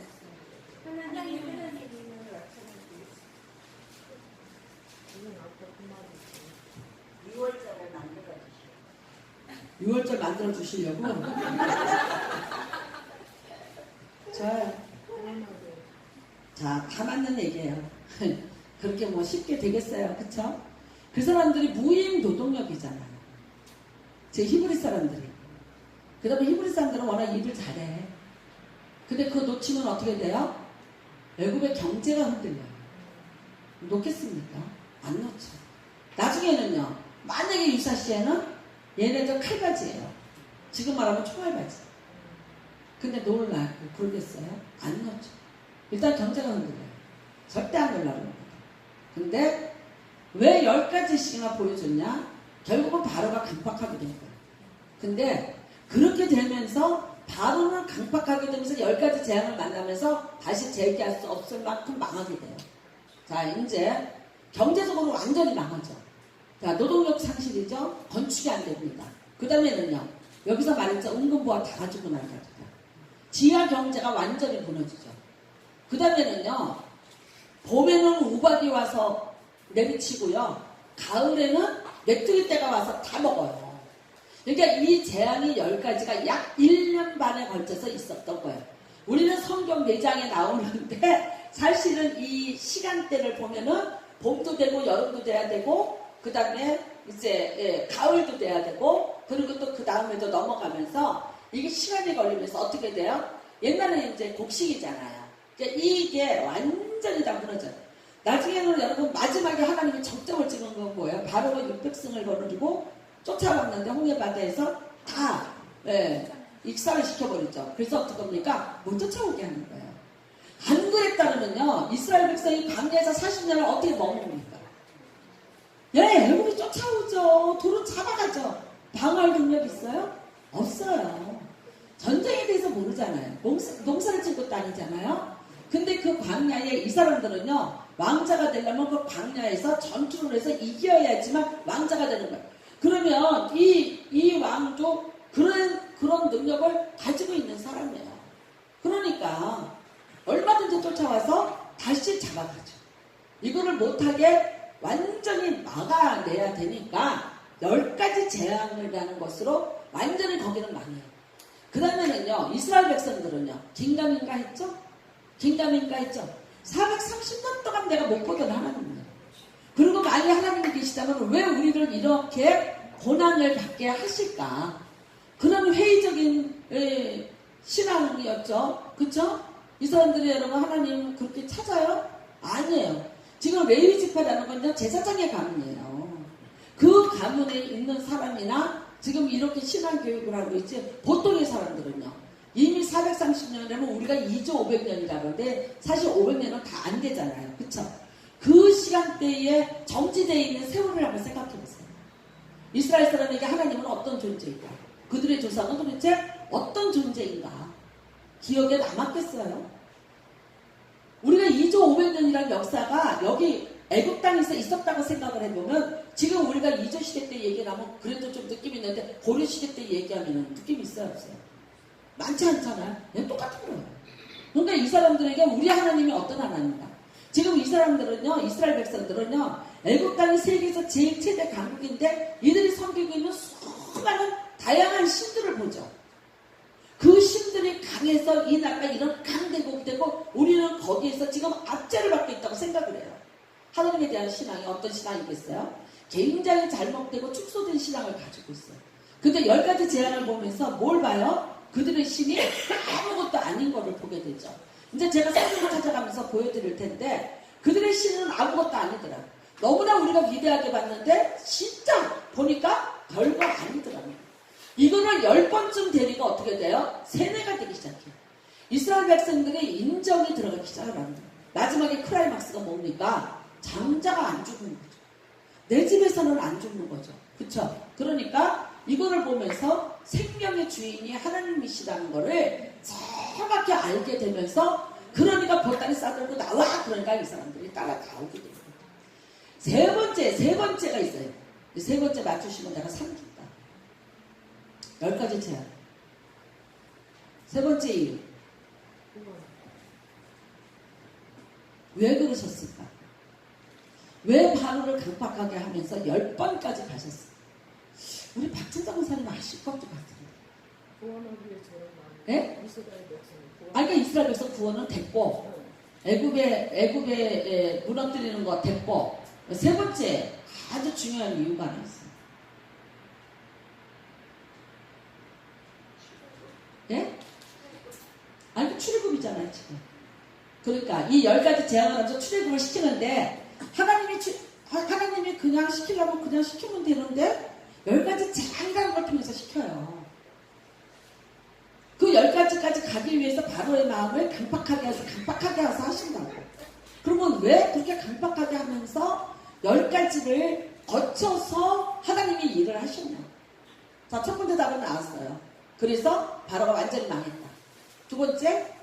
Speaker 1: 유월절 만들어 주시려고. 자, 다 맞는 얘기예요. 그렇게 뭐 쉽게 되겠어요, 그쵸? 그 사람들이 무임 노동력이잖아요. 제 히브리 사람들이. 그 다음에 히브리 사람들은 워낙 일을 잘해. 근데 그거 놓치면 어떻게 돼요? 애굽의 경제가 흔들려요. 놓겠습니까? 안 놓죠. 나중에는요, 만약에 유사시에는 얘네들 칼바지예요. 지금 말하면 총알바지. 근데 놀라고 그러겠어요? 안 놓죠. 일단 경제가 흔들려요. 절대 안 놀라는 겁니다. 근데 왜 10가지씩이나 보여줬냐? 결국은 바로가 강박하게 된 거예요. 근데 그렇게 되면서 바로는 강박하게 되면서 10가지 재앙을 만나면서 다시 재기할 수 없을 만큼 망하게 돼요. 자, 이제 경제적으로 완전히 망하죠. 자, 노동력 상실이죠. 건축이 안 됩니다. 그 다음에는요, 여기서 말했죠. 은근보화 다 가지고 나가니까 지하 경제가 완전히 무너지죠. 그 다음에는요, 봄에는 우박이 와서 내리치고요, 가을에는 메뚜기 떼가 와서 다 먹어요. 그러니까 이 재앙이 10가지가 약 1년 반에 걸쳐서 있었던 거예요. 우리는 성경 4장에 나오는데 사실은 이 시간대를 보면은 봄도 되고 여름도 돼야 되고 그 다음에 이제 가을도 돼야 되고 그리고 또 그 다음에도 넘어가면서 이게 시간이 걸리면서 어떻게 돼요? 옛날에는 이제 곡식이잖아요. 그러니까 이게 완전히 다 무너져요. 나중에는 여러분 마지막에 하나님이 적점을 찍은 건 뭐예요? 바로가 600승을 거느리고 쫓아왔는데 홍해바다에서 다 익사를 시켜버리죠. 그래서 어떻게 합니까? 못 쫓아오게 하는 거예요. 안 그랬다면요, 이스라엘 백성이 광야에서 40년을 어떻게 먹습니까? 애굽이 쫓아오죠. 돌을 잡아가죠. 방어할 능력 있어요? 없어요. 전쟁에 대해서 모르잖아요. 농사를 짓는 것도 아니잖아요. 근데 그 광야에 이 사람들은요, 왕자가 되려면 그 광야에서 전투를 해서 이겨야지만 왕자가 되는 거예요. 그러면 이 왕도 그런 능력을 가지고 있는 사람이에요. 그러니까 얼마든지 쫓아와서 다시 잡아가죠. 이거를 못하게 완전히 막아내야 되니까 10가지 재앙이라는 것으로 완전히 거기는 망해요. 그 다음에는요, 이스라엘 백성들은요, 긴가민가 했죠? 긴가민가 했죠? 430년 동안 내가 못 보던 하나님이에요. 그리고 만약 하나님이 계시다면 왜 우리를 이렇게 고난을 받게 하실까? 그런 회의적인 신앙이었죠. 그쵸? 이 사람들이 여러분 하나님 그렇게 찾아요? 아니에요. 지금 레위 지파라는 건요, 제사장의 가문이에요. 그 가문에 있는 사람이나 지금 이렇게 신앙 교육을 하고 있지, 보통의 사람들은요, 이미 430년이라면 우리가 2조 500년이라고 하는데 사실 500년은 다 안 되잖아요. 그쵸? 그 시간대에 정지되어 있는 세월을 한번 생각해 보세요. 이스라엘 사람에게 하나님은 어떤 존재인가? 그들의 조상은 도대체 어떤 존재인가? 기억에 남았겠어요? 우리가 2조 500년이라는 역사가 여기 애국 땅에서 있었다고 생각을 해보면 지금 우리가 2조 시대 때 얘기하면 그래도 좀 느낌이 있는데 고려 시대 때 얘기하면 느낌이 있어요, 없어요? 많지 않잖아요. 그냥 똑같은 거예요. 그러니까 이 사람들에게 우리 하나님이 어떤 하나님인가? 지금 이 사람들은요, 이스라엘 백성들은요, 애국 땅이 세계에서 제일 최대 강국인데 이들이 섬기고 있는 수많은 다양한 신들을 보죠. 그 신들이 강해서 이 나라가 이런 강대국이 되고 우리는 거기에서 지금 압제를 받고 있다고 생각을 해요. 하나님에 대한 신앙이 어떤 신앙이겠어요? 굉장히 잘못되고 축소된 신앙을 가지고 있어요. 근데 10가지 재앙을 보면서 뭘 봐요? 그들의 신이 아무것도 아닌 것을 보게 되죠. 이제 제가 성경을 찾아가면서 보여드릴 텐데 그들의 신은 아무것도 아니더라. 너무나 우리가 위대하게 봤는데 진짜 보니까 별거 아니더라고요. 이거를 10번쯤 되니까 어떻게 돼요? 세뇌가 되기 시작해요. 이스라엘 백성들의 인정이 들어가기 시작합니다. 마지막에 클라이막스가 뭡니까? 장자가 안 죽는 거죠. 내 집에서는 안 죽는 거죠. 그쵸? 그러니까 이거를 보면서 생명의 주인이 하나님이시라는 거를 정확히 알게 되면서 그러니까 보따리 싸들고 나와! 그러니까 이 사람들이 따라 나오게 됩니다. 세 번째가 있어요. 세 번째 맞추시면 내가 3주다. 10가지 제안. 세 번째 이유. 왜 그러셨을까? 왜 바로를 강박하게 하면서 10번까지 가셨을까? 우리 박진정 선생님 아실 것 같습니다.
Speaker 3: 구원을 위해 저런 마음.
Speaker 1: 네?
Speaker 3: 이스라엘 백성을 구원.
Speaker 1: 그러니까 이스라엘 백성 구원은 됐고, 애굽에 무너뜨리는 거 됐고, 세 번째 아주 중요한 이유가 하나 있어요. 지금. 그러니까 이 10가지 재앙을 하면서 출애굽을 시키는데 하나님이 그냥 시키려면 그냥 시키면 되는데 10가지 재앙이라는 걸 통해서 시켜요. 그 10가지까지 가기 위해서 바로의 마음을 강팍하게 해서 하신다고. 그러면 왜 그렇게 강팍하게 하면서 10가지를 거쳐서 하나님이 일을 하셨냐? 자, 첫 번째 답은 나왔어요. 그래서 바로가 완전히 망했다. 두 번째,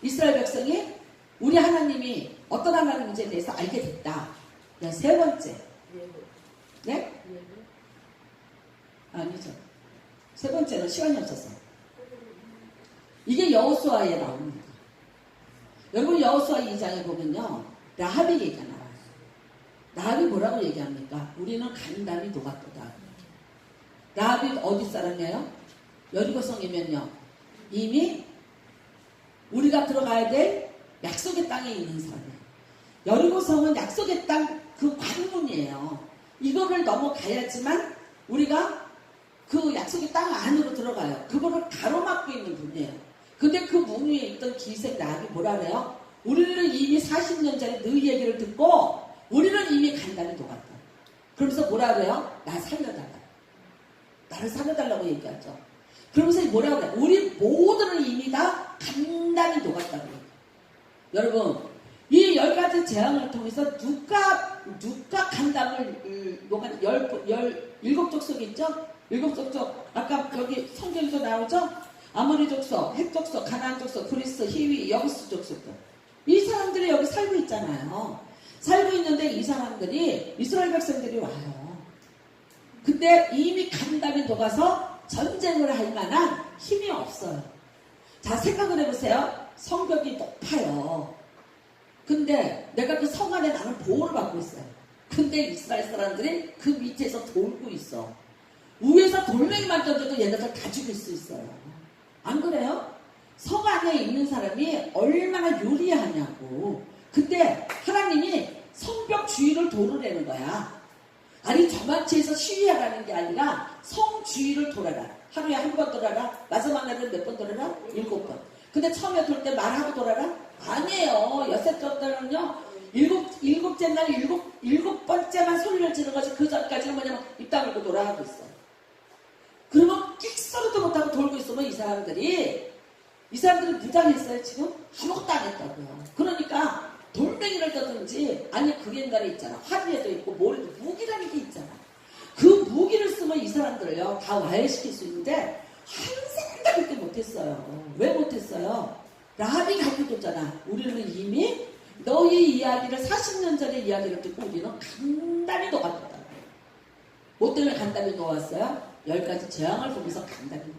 Speaker 1: 이스라엘 백성이 우리 하나님이 어떤 하나님인지에 대해서 알게 됐다. 네, 세 번째,
Speaker 3: 예배.
Speaker 1: 네?
Speaker 3: 예배.
Speaker 1: 아니죠. 세 번째는 시간이 없어서. 이게 여호수아에 나옵니다. 여러분 여호수아 2장에 보면요, 라합이 얘기가 나와요. 라합이 뭐라고 얘기합니까? 우리는 간담이 녹았도다. 라합이 어디 사람이에요? 여리고성이면요, 이미 우리가 들어가야 될 약속의 땅에 있는 사람이에요. 여리고성은 약속의 땅 그 관문이에요. 이거를 넘어가야지만 우리가 그 약속의 땅 안으로 들어가요. 그거를 가로막고 있는 분이에요. 근데 그 문 위에 있던 기생 라합이 뭐라 그래요? 우리는 이미 40년 전에 너희 얘기를 듣고 우리는 이미 간단히 녹았다. 그러면서 뭐라 그래요? 나 살려달라. 나를 살려달라고 얘기하죠. 그러면서 뭐라 그래요? 우리 모두는 이미 다 간단히 녹았다고 해요. 여러분, 이 10가지 재앙을 통해서 누가 간담을 녹았, 17족 속 있죠? 7족속, 아까 여기 성경에서 나오죠? 아모리 족속, 헷 족속, 가나안 족속, 그리스, 히위, 여부스 족속들. 이 사람들이 여기 살고 있잖아요. 살고 있는데 이 사람들이, 이스라엘 백성들이 와요. 근데 이미 간담이 녹아서 전쟁을 할 만한 힘이 없어요. 자, 생각을 해보세요. 성벽이 높아요. 근데 내가 그 성 안에 나는 보호를 받고 있어요. 근데 이스라엘 사람들이 그 밑에서 돌고 있어. 위에서 돌멩이만 던져도 얘네들 다 죽일 수 있어요. 안 그래요? 성 안에 있는 사람이 얼마나 유리하냐고. 근데 하나님이 성벽 주위를 돌으라는 거야. 아니, 저마치에서 시위하라는 게 아니라 성 주위를 돌아라. 하루에 한 번 돌아라. 마지막 날은 몇 번 돌아라? 7번. 근데 처음에 돌 때 말하고 돌아라? 아니에요. 여섯째는요, 일곱째 날 일곱 번째만 소리를 지르는 거지. 그 전까지는 뭐냐면 입 다물고 돌아가고 있어. 그러면 끽소리도 못하고 돌고 있으면 이 사람들이 무장했어요. 지금 아무것도 안 했다고요. 그러니까 돌멩이를 떠든지, 아니 그게 옛날에 있잖아. 화리에도 있고 모래도 무기라는 게 있잖아. 그 무기를 쓰면 이 사람들을요 다 와해시킬 수 있는데 한 사람도 그렇게 못했어요. 왜 못했어요? 라합이 가르쳐줬잖아. 우리는 이미 너희 이야기를 40년 전의 이야기를 듣고 우리는 간단히 녹았다. 뭐 때문에 간단히 녹았어요? 10가지 재앙을 보면서 간단히.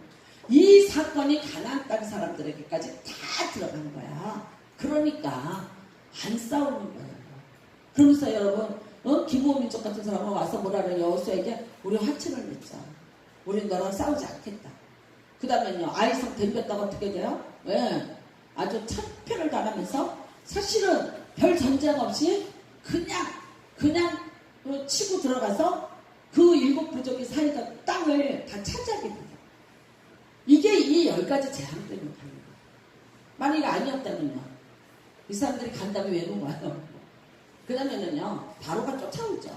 Speaker 1: 이 사건이 가나안 땅 사람들에게까지 다 들어간 거야. 그러니까 안 싸우는 거예요. 그러면서 여러분, 기부호 민족 같은 사람은 와서 뭐라 그래요? 여호수아에게 우리 화친을 맺자. 우린 너랑 싸우지 않겠다. 그 다음에요, 아이성 덤볐다가 어떻게 돼요? 왜? 아주 참패를 당하면서 사실은 별 전쟁 없이 그냥 치고 들어가서 그 7부족이 살던 땅을 다 차지하게 돼요. 이게 이 10가지 재앙 때문에 가는 거예요. 만약에 아니었다면요, 이 사람들이 간담이 왜 온 거예요? 그 다음에는요, 바로가 쫓아오죠.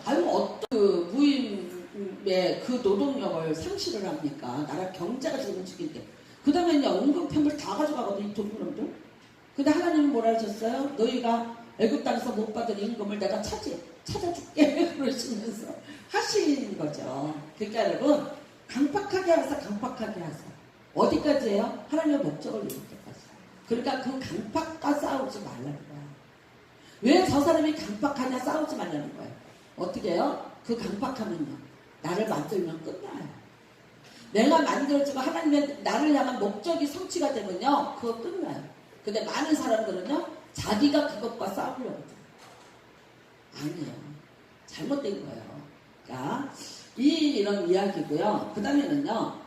Speaker 1: 아유, 어떤 그 무임의 그 노동력을 상실을 합니까? 나라 경제가 지금 죽인데. 그 다음에는요, 은근평을 다 가져가거든요, 이 도둑놈들. 근데 하나님은 뭐라 하셨어요? 너희가 애굽 땅에서 못 받은 임금을 내가 찾아줄게. 그러시면서 하시는 거죠. 그러니까 여러분, 강팍하게 하세요. 어디까지예요? 하나님의 목적을 이룰 때까지. 그러니까 그 강팍과 싸우지 말라는 거야. 왜 저 사람이 강팍하냐 싸우지 말라는 거예요. 어떻게 해요? 그 강팍하면요, 나를 만들면 끝나요. 내가 만들어지고 하나님의 나를 향한 목적이 성취가 되면요, 그거 끝나요. 근데 많은 사람들은요, 자기가 그것과 싸우려고 해요. 아니에요. 잘못된 거예요. 그러니까 이런 이야기고요. 그 다음에는요,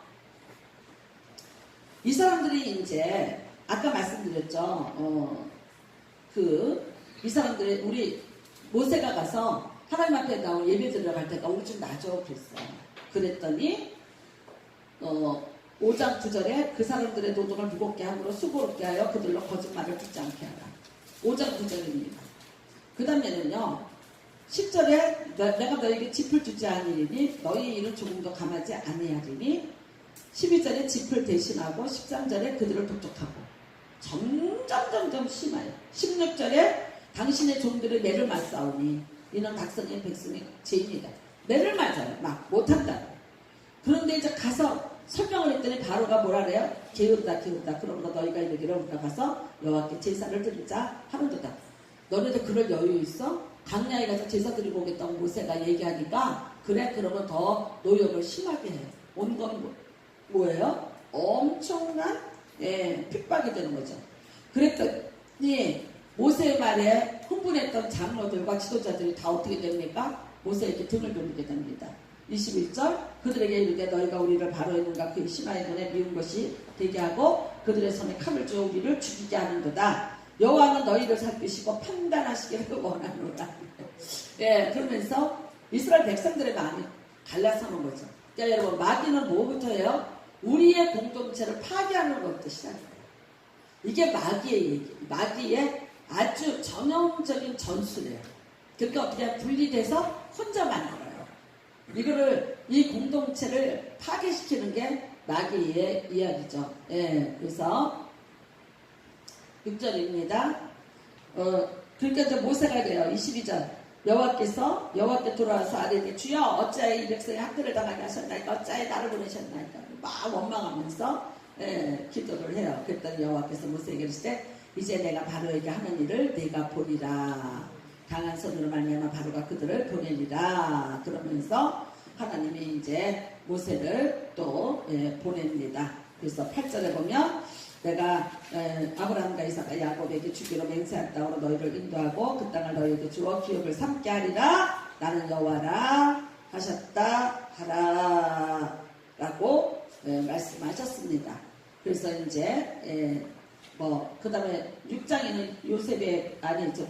Speaker 1: 이 사람들이 이제 아까 말씀드렸죠. 이 사람들이 우리 모세가 가서 하나님 앞에 나온 예배 들어갈 때가 우리 좀 놔줘 그랬어요. 그랬더니 5장 9절에 그 사람들의 노동을 무겁게 함으로 수고롭게 하여 그들로 거짓말을 듣지 않게 하라. 5장 9절입니다. 그 다음에는요 10절에 내가 너에게 짚을 주지 아니하리니 너희 일은 조금도 감하지 아니하리니 12절에 짚을 대신하고 13절에 그들을 독촉하고 점점 심하여 16절에 당신의 종들의 매를 맞사오니 이는 각성의 백성의 죄인이다. 매를 맞아요. 막 못한다. 그런데 이제 가서 설명을 했더니 바로가 뭐라 그래요? 게으르다. 그러므로 너희가 이르기를 우리가 가서 여호와께 제사를 드리자 하는도다. 너네들 그럴 여유 있어? 강야에 가서 제사 드리고 오겠다고 모세가 얘기하니까 그래 그러면 더 노역을 심하게 해요. 온 건 뭐예요? 엄청난 핍박이 되는 거죠. 그랬더니 모세의 말에 흥분했던 장로들과 지도자들이 다 어떻게 됩니까? 모세에게 등을 돌리게 됩니다. 21절 그들에게 이르되 너희가 우리를 바로의 눈과 그의 심하의 눈에 미운 것이 되게 하고 그들의 손에 칼을 쥐어 우리를 죽이게 하는도다. 여호와는 너희를 살피시고 판단하시기를 원하노라. 그러면서 이스라엘 백성들의 마음이 갈라서는 거죠. 그러니까 여러분 마귀는 뭐부터 해요? 우리의 공동체를 파괴하는 것부터 시작해요. 이게 마귀의 얘기, 마귀의 아주 전형적인 전술이에요. 그러니까 어떻게 분리돼서 혼자만 알아요. 이거를 이 공동체를 파괴시키는 게 마귀의 이야기죠. 그래서 6절입니다. 그러니까 이제 모세가 돼요. 22절 여호와께 돌아와서 아뢰니 주여 어찌하여 이 백성이 학대를 당하게 하셨나이까 어찌하여 나를 보내셨나이까 막 원망하면서 기도를 해요. 그랬더니 여호와께서 모세에게 이르시되 이제 내가 바로에게 하는 일을 네가 보리라. 강한 손으로 말미암아 바로가 그들을 보내리라. 그러면서 하나님이 이제 모세를 또 보냅니다. 그래서 8절에 보면 내가 아브라함과 이삭과 야곱에게 주기로 맹세한 땅으로 너희를 인도하고 그 땅을 너희에게 주어 기업을 삼게 하리라. 나는 여호와라 하셨다 하라 라고 말씀하셨습니다. 그래서 이제 그 다음에 6장에는 요셉의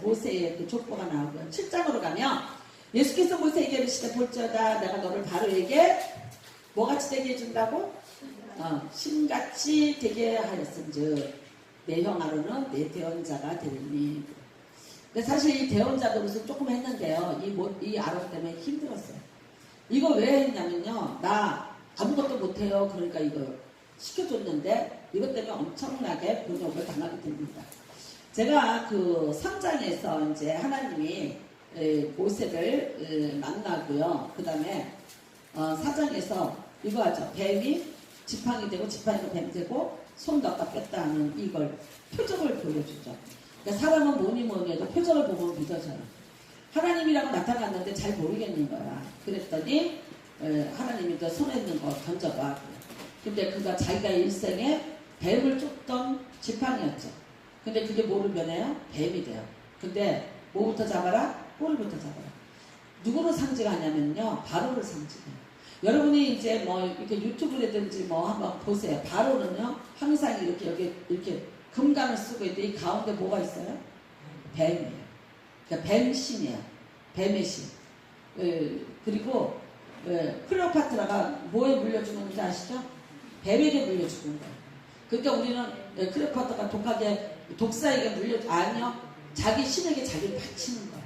Speaker 1: 모세의 그 족보가 나오고요. 7장으로 가면 예수께서 모세에게 이르시되 볼지어다 내가 너를 바로에게 뭐같이 되게 해준다고? 신같이 되게 하였은즉 내 형 아론은 내 대언자가 되리니. 근데 사실 이 대언자 노릇은 조금 했는데요. 이 아론 때문에 힘들었어요. 이거 왜 했냐면요. 나 아무것도 못해요. 그러니까 이거 시켜줬는데 이것 때문에 엄청나게 곤욕을 당하게 됩니다. 제가 그 3장에서 이제 하나님이 모세를 만나고요. 그 다음에 4장에서 이거 하죠. 뱀이 지팡이 되고 지팡이가 뱀 되고 손 넣었다 뺐다 하는 이걸 표적을 보여주죠. 그러니까 사람은 뭐니 해도 표적을 보면 믿어져요. 하나님이라고 나타났는데 잘 모르겠는 거야. 그랬더니 하나님이 또 손에 있는 거 던져봐. 근데 그가 자기가 일생에 뱀을 쫓던 지팡이였죠. 근데 그게 뭐를 변해요? 뱀이 돼요. 근데 뭐부터 잡아라? 뿔부터 잡아라. 누구를 상징하냐면요. 바로를 상징해요. 여러분이 이제 이렇게 유튜브라든지 한번 보세요. 바로는요. 항상 이렇게 금강을 쓰고 있는데 이 가운데 뭐가 있어요? 뱀이에요. 그러니까 뱀신이에요. 뱀의 신. 그리고 클레오파트라가 뭐에 물려 죽었는지 아시죠? 뱀에게 물려 죽은 거예요. 그러니까 우리는 클레오파트라가 독사에게 아니요. 자기 신에게 자기를 바치는 거예요.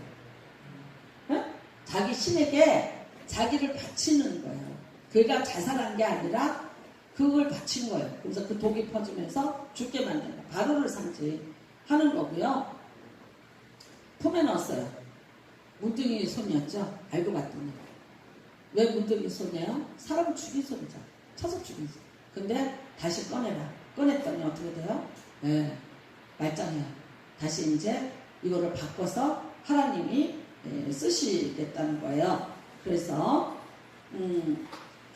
Speaker 1: 네? 자기 신에게 자기를 바치는 거예요. 그가 자살한 게 아니라 그걸 바친 거예요. 그래서 그 독이 퍼지면서 죽게 만든 거예요. 바로를 상징하는 거고요. 품에 넣었어요. 문둥이 손이었죠. 알고 봤더니. 왜 문둥이 손이에요? 사람을 죽인 손이죠. 쳐서 죽인 손. 근데 다시 꺼내라. 꺼냈더니 어떻게 돼요? 말짱해요. 다시 이제 이거를 바꿔서 하나님이 쓰시겠다는 거예요. 그래서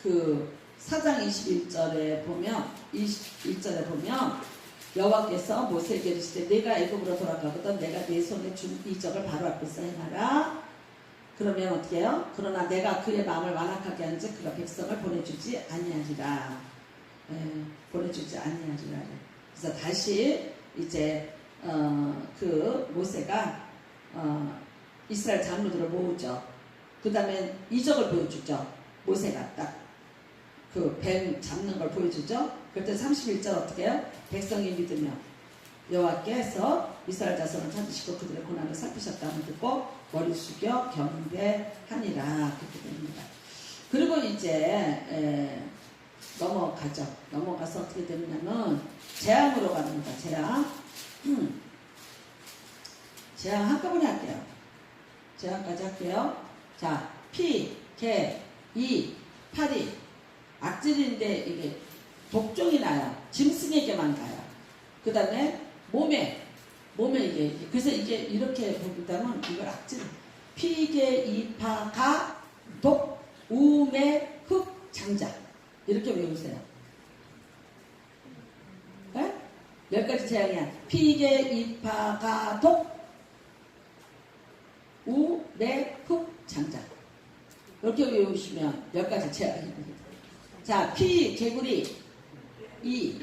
Speaker 1: 그 4장 21절에 보면 여호와께서 모세에게 이르시되 내가 애굽으로 돌아가거든 내가 네 손에 준 이적을 바로 앞에서 행하라. 그러면 어떻게 해요? 그러나 내가 그의 마음을 완악하게 한즉 그가 백성을 보내주지 아니하리라. 보내주지 아니하리라. 그래서 다시 이제 그 모세가 이스라엘 장로들을 모으죠. 그 다음에 이적을 보여주죠. 모세가 딱. 그 뱀 잡는 걸 보여주죠. 그때 31절 어떻게 해요? 백성이 믿으며 여호와께서 이스라엘 자손을 찾으시고 그들의 고난을 살피셨다는 듣고 머리 숙여 경배하니라. 그렇게 됩니다. 그리고 이제 넘어가죠. 넘어가서 어떻게 되느냐면 재앙으로 갑니다. 재앙. 재앙 한꺼번에 할게요. 재앙까지 할게요. 자, 피, 개, 이, 파리, 악질인데 이게 독종이 나요. 짐승에게만 가요. 그 다음에 몸에 이게, 그래서 이게 이렇게 보다면 이걸 악질, 피, 개, 이, 파, 가, 독, 우매, 흑, 장자. 이렇게 외우세요. 네? 10가지 재앙이야. 피, 개, 이, 파, 가, 독, 우, 매, 흑, 장자. 이렇게 외우시면 10가지 재앙입니다. 자, 피, 개구리, 이,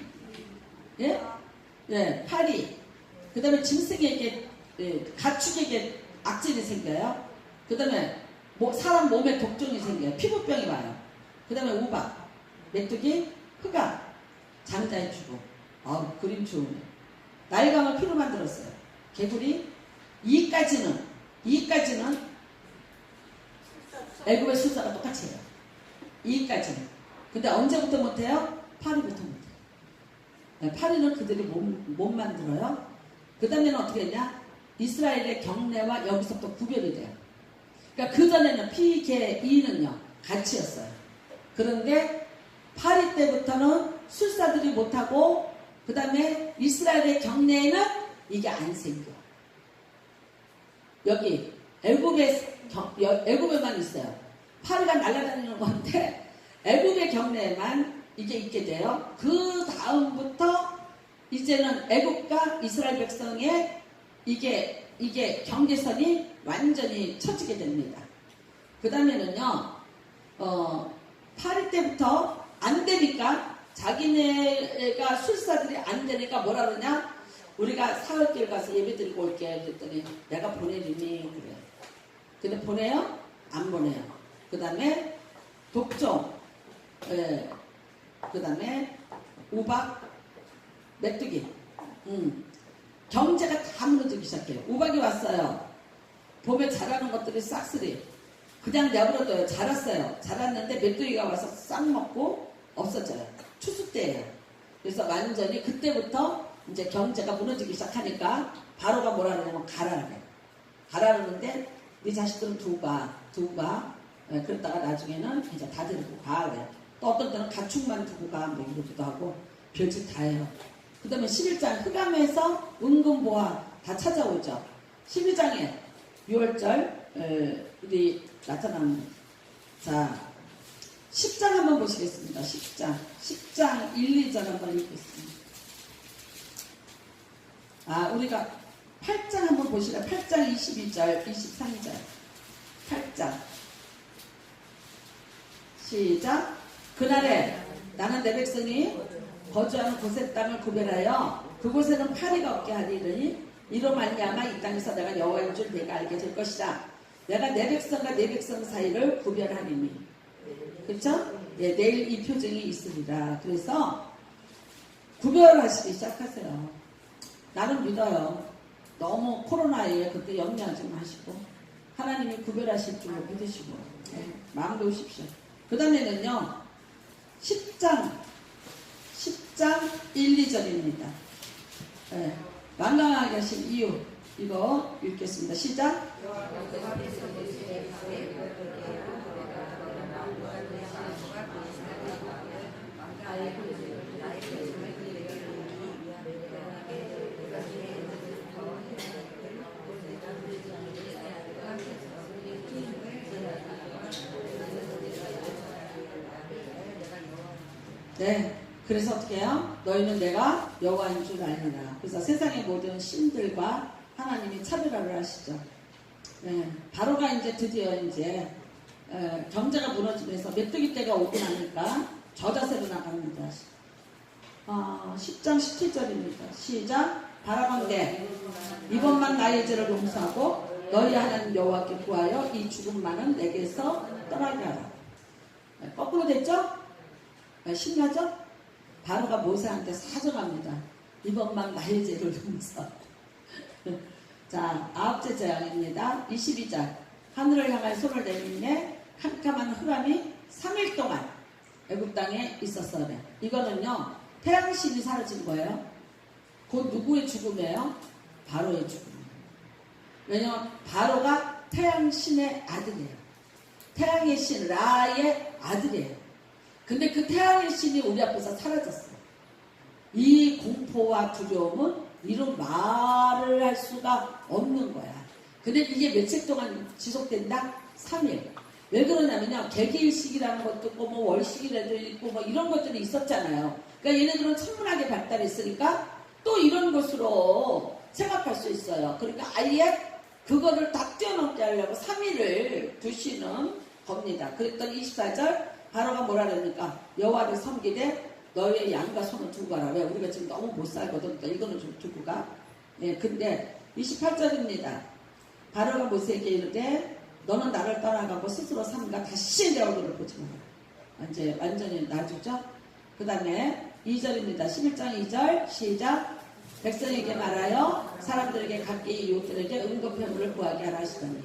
Speaker 1: 예? 예, 파리. 그 다음에 짐승에게, 예, 가축에게 악질이 생겨요. 그 다음에 사람 몸에 독종이 생겨요. 피부병이 와요. 그 다음에 우박, 메뚜기, 흑암, 장자의 주고. 그림 좋으네. 나일강을 피로 만들었어요. 개구리, 이까지는 애굽의 술사가 똑같이 해요. 이까지는. 근데 언제부터 못해요? 파리부터 못해요. 네, 파리는 그들이 못 만들어요. 그 다음에는 어떻게 했냐? 이스라엘의 경내와 여기서부터 구별이 돼요. 그러니까 그전에는 피, 개, 이는요 같이였어요. 그런데 파리 때부터는 술사들이 못하고 그 다음에 이스라엘의 경내에는 이게 안 생겨. 여기 애굽에만 있어요. 파리가 날아다니는 건데 애굽의 경내에만 이게 있게 돼요. 그 다음부터 이제는 애굽과 이스라엘 백성의 이게 경계선이 완전히 쳐지게 됩니다. 그 다음에는요, 파리 때부터 안 되니까 자기네가 술사들이 안 되니까 뭐라 그러냐? 우리가 사흘길 가서 예배 드리고 올게. 그랬더니 내가 보내리니 그래. 근데 보내요? 안 보내요. 그 다음에 독종, 그 다음에 우박, 메뚜기. 경제가 다 무너지기 시작해요. 우박이 왔어요. 봄에 자라는 것들이 싹쓸이. 그냥 내버려둬요. 자랐어요. 자랐는데 메뚜기가 와서 싹 먹고 없어져요. 추수 때예요. 그래서 완전히 그때부터 이제 경제가 무너지기 시작하니까 바로가 뭐라 그러냐면 가라 그래. 가라 그러는데 네 자식들은 두고 가. 그러다가 나중에는 이제 다 데리고 가 그래. 또 어떤 때는 가축만 두고 가 뭐 이러기도 하고 별짓 다 해요. 그 다음에 11장 흑암에서 은근보화 다 찾아오죠. 12장에 6월절 우리 나타납니다. 자, 10장 한번 보시겠습니다. 10장 1, 2절 한번 읽겠습니다. 우리가 8장 한번 보시라. 8장 22절, 23절. 8장. 시작. 그날에 나는 내 백성이 거주하는 곳의 땅을 구별하여 그곳에는 파리가 없게 하리니 이로 말미암아 이 땅에서 내가 여호와인 줄 내가 알게 될 것이다. 내가 내 백성과 내 백성 사이를 구별하리니. 그렇죠? 예, 내일 이 표정이 있으리라. 그래서 구별하시기 시작하세요. 나는 믿어요. 너무 코로나에 그때 염려하지 마시고 하나님이 구별하실 줄로 믿으시고 마음 놓으십시오. 그 다음에는요 10장 1, 2절입니다. 완강하게 하신 이유 이거 읽겠습니다. 시작. 네, 그래서 어떻게 해요? 너희는 내가 여호와인 줄 알리라. 그래서 세상의 모든 신들과 하나님이 차별화를 하시죠. 네, 바로가 이제 드디어 이제 경제가 무너지면서 메뚜기 때가 오고 나니까 저자세로 나갑니다. 10장 17절입니다. 시작. 바라건대 이번만 나의 죄를 용서하고 너희 하나님 여호와께 구하여 이 죽음만은 내게서 떠나게 하라. 거꾸로 됐죠? 신나죠? 바로가 모세한테 사정합니다. 이번만 나의 죄를 용서. 자, 9째 재앙입니다. 22절. 하늘을 향하여 손을 내밀매 캄캄한 흑암이 3일 동안 애굽 땅에 있었어요. 이거는요, 태양신이 사라진 거예요. 곧 누구의 죽음이에요? 바로의 죽음. 왜냐면 바로가 태양신의 아들이에요. 태양의 신 라의 아들이에요. 근데 그 태양의 신이 우리 앞에서 사라졌어요. 이 공포와 두려움은 이런 말을 할 수가 없는 거야. 근데 이게 며칠 동안 지속된다? 3일. 왜 그러냐면요, 개기일식이라는 것도 있고 뭐 월식이라도 있고 뭐 이런 것들이 있었잖아요. 그러니까 얘네들은 천문학에 발달했으니까 또 이런 것으로 생각할 수 있어요. 그러니까 아예 그거를 다 뛰어넘게 하려고 3일을 두시는 겁니다. 그랬더니 24절 바로가 뭐라 그럽니까? 여호와를 섬기되 너의 양과 손을 두고 가라. 왜? 우리가 지금 너무 못 살거든. 그러니까 이거는 좀 두고 가. 예, 근데 28절입니다. 바로가 모세에게 이르되 너는 나를 떠나가고 스스로 삼가 다시 내 얼굴을 보지 마라. 이제 완전히 놔주죠. 그 다음에 2절입니다. 11장 2절 시작. 백성에게 말하여 사람들에게 각기 이웃들에게 응급회물을 구하게 하라 하시더니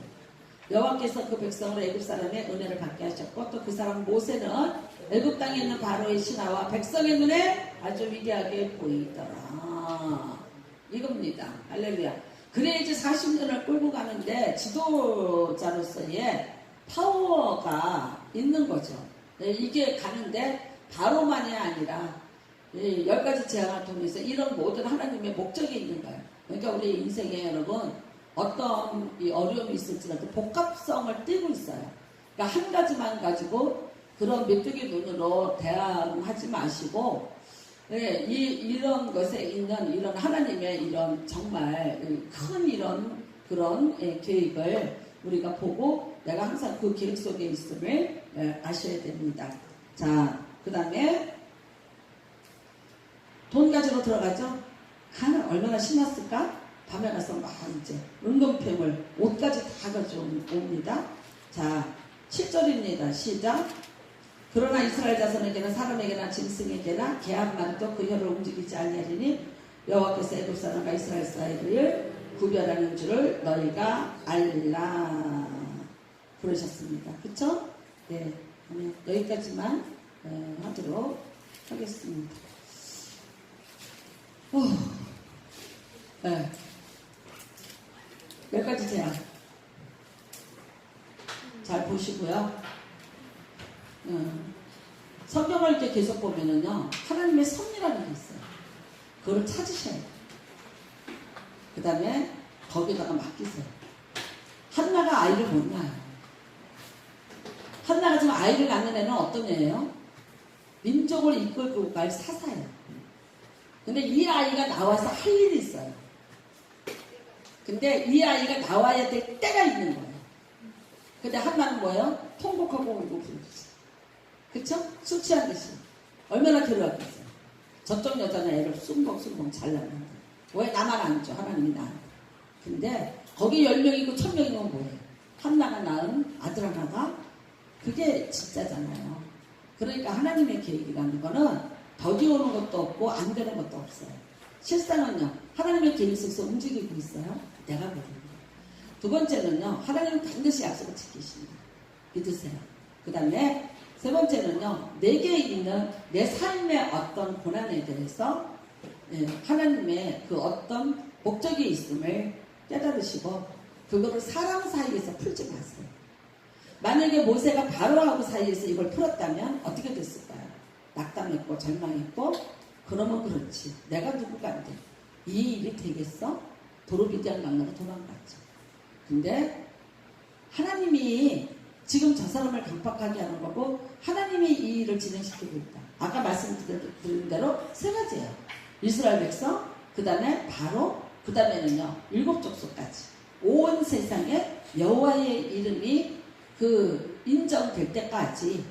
Speaker 1: 여호와께서 그 백성을 애굽 사람의 은혜를 받게 하셨고 또 그 사람 모세는 애굽 땅에 있는 바로의 신하와 백성의 눈에 아주 위대하게 보이더라. 이겁니다. 할렐루야. 그래 이제 40년을 끌고 가는데 지도자로서의 파워가 있는 거죠. 이게 가는데 바로만이 아니라 10가지 재앙을 통해서 이런 모든 하나님의 목적이 있는 거예요. 그러니까 우리 인생에 여러분 어떤 이 어려움이 있을지라도 복합성을 띠고 있어요. 그러니까 한 가지만 가지고 그런 메뚜기 눈으로 대항하지 마시고 이런 것에 있는 이런 하나님의 이런 정말 큰 이런 그런 계획을 우리가 보고 내가 항상 그 계획 속에 있음을 아셔야 됩니다. 자, 그 다음에 돈 가지러 들어가죠? 얼마나 신났을까? 밤에 가서 막 이제 은금패물, 옷까지 다 가져옵니다. 자, 7절입니다. 시작. 그러나 이스라엘 자손에게는 사람에게나 짐승에게나 개한만도 그 혀를 움직이지 아니하리니 여호와께서 애굽 사람과 이스라엘 사이를 구별하는 줄을 너희가 알라. 그러셨습니다. 그쵸? 네. 여기까지만 하도록 하겠습니다. 네. 몇 가지 제안 잘 보시고요. 성경을 이렇게 계속 보면은요, 하나님의 섭리라는 게 있어요. 그걸 찾으셔야 돼요. 그 다음에 거기다가 맡기세요. 한나가 아이를 못 낳아요. 한나가 지금 아이를 낳는 애는 어떤 애예요? 민족을 이끌고 갈 사사예요. 근데 이 아이가 나와서 할 일이 있어요. 근데 이 아이가 나와야 될 때가 있는 거예요. 근데 한나는 뭐예요? 통곡하고 울고 부르지. 그쵸? 술 취한 듯이. 얼마나 괴로웠겠어요. 저쪽 여자는 애를 숭벙숭벙 잘 낳는다. 왜 나만 안 줘? 하나님이 나. 근데 거기 10명이고 1000명이면 뭐예요? 한나가 낳은 아들 하나가 그게 진짜잖아요. 그러니까 하나님의 계획이라는 거는 덕이 오는 것도 없고 안 되는 것도 없어요. 실상은요, 하나님의 계획 속에서 움직이고 있어요. 내가 모르는 거예요. 두 번째는요, 하나님은 반드시 약속을 지키십니다. 믿으세요. 그 다음에 세 번째는요, 내게 있는 내 삶의 어떤 고난에 대해서 하나님의 그 어떤 목적이 있음을 깨달으시고 그거를 사람 사이에서 풀지 마세요. 만약에 모세가 바로하고 사이에서 이걸 풀었다면 어떻게 됐을까요? 낙담했고 절망했고 그러면 그렇지. 내가 누구가 안 돼. 이 일이 되겠어? 도로비디안 강나로 도망갔죠. 근데 하나님이 지금 저 사람을 강팍하게 하는 거고 하나님이 이 일을 진행시키고 있다. 아까 말씀드린 대로 세 가지예요. 이스라엘 백성, 그 다음에 바로, 그 다음에는요 7족속까지 온 세상에 여호와의 이름이 그 인정될 때까지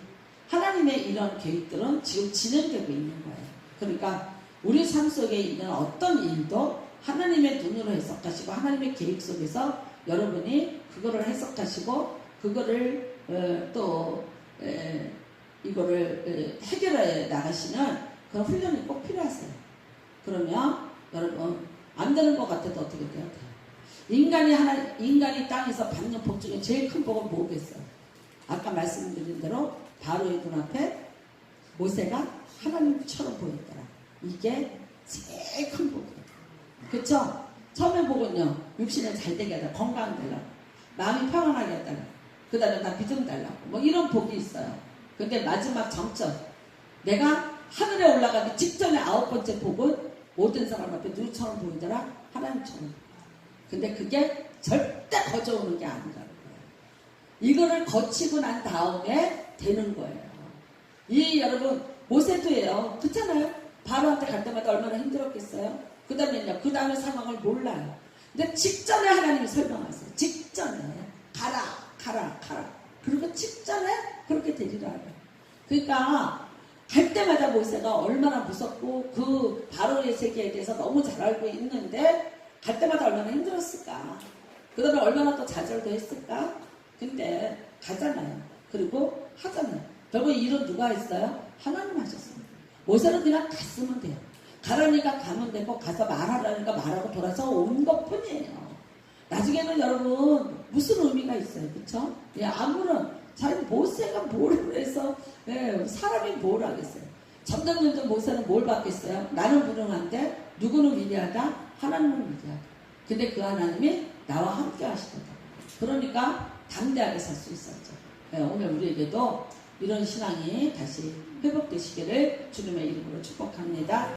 Speaker 1: 하나님의 이런 계획들은 지금 진행되고 있는 거예요. 그러니까 우리 삶 속에 있는 어떤 일도 하나님의 눈으로 해석하시고 하나님의 계획 속에서 여러분이 그거를 해석하시고 그거를 또 이거를 해결해 나가시는 그런 훈련이 꼭 필요하세요. 그러면 여러분 안 되는 것 같아도 어떻게 돼요? 인간이 땅에서 받는 복 중에 제일 큰 복은 뭐겠어요? 아까 말씀드린 대로 바로의 눈앞에 모세가 하나님처럼 보였더라. 이게 제일 큰 복이에요. 그쵸? 처음에 복은요, 육신을 잘 되게 하다, 건강 되려고, 마음이 평안하게 해달라고, 그 다음에 나 믿음 달라고, 뭐 이런 복이 있어요. 근데 마지막 정점, 내가 하늘에 올라가기 직전에 9번째 복은 모든 사람 앞에 누구처럼 보이더라? 하나님처럼. 근데 그게 절대 거저오는 게 아니라는 거예요. 이거를 거치고 난 다음에 되는 거예요. 이 여러분 모세도예요. 그렇잖아요. 바로한테 갈 때마다 얼마나 힘들었겠어요. 그 다음에 상황을 몰라요. 근데 직전에 하나님이 설명하세요. 직전에 가라. 그리고 직전에 그렇게 되리라 하요. 그러니까 갈 때마다 모세가 얼마나 무섭고 그 바로의 세계에 대해서 너무 잘 알고 있는데 갈 때마다 얼마나 힘들었을까. 그 다음에 얼마나 또 좌절도 했을까. 근데 가잖아요. 그리고 하잖아요. 결국 이 일은 누가 했어요? 하나님 하셨습니다. 모세는 그냥 갔으면 돼요. 가라니까 가면 되고 가서 말하라니까 말하고 돌아서 온 것뿐이에요. 나중에는 여러분 무슨 의미가 있어요. 그쵸? 예, 아무런 모세가 뭘 해서 사람이 뭘 하겠어요. 점점 모세는 뭘 받겠어요? 나는 무능한데 누구는 위대하다? 하나님은 위대하다. 근데 그 하나님이 나와 함께 하시거든. 그러니까 담대하게 살 수 있었죠. 오늘 우리에게도 이런 신앙이 다시 회복되시기를 주님의 이름으로 축복합니다.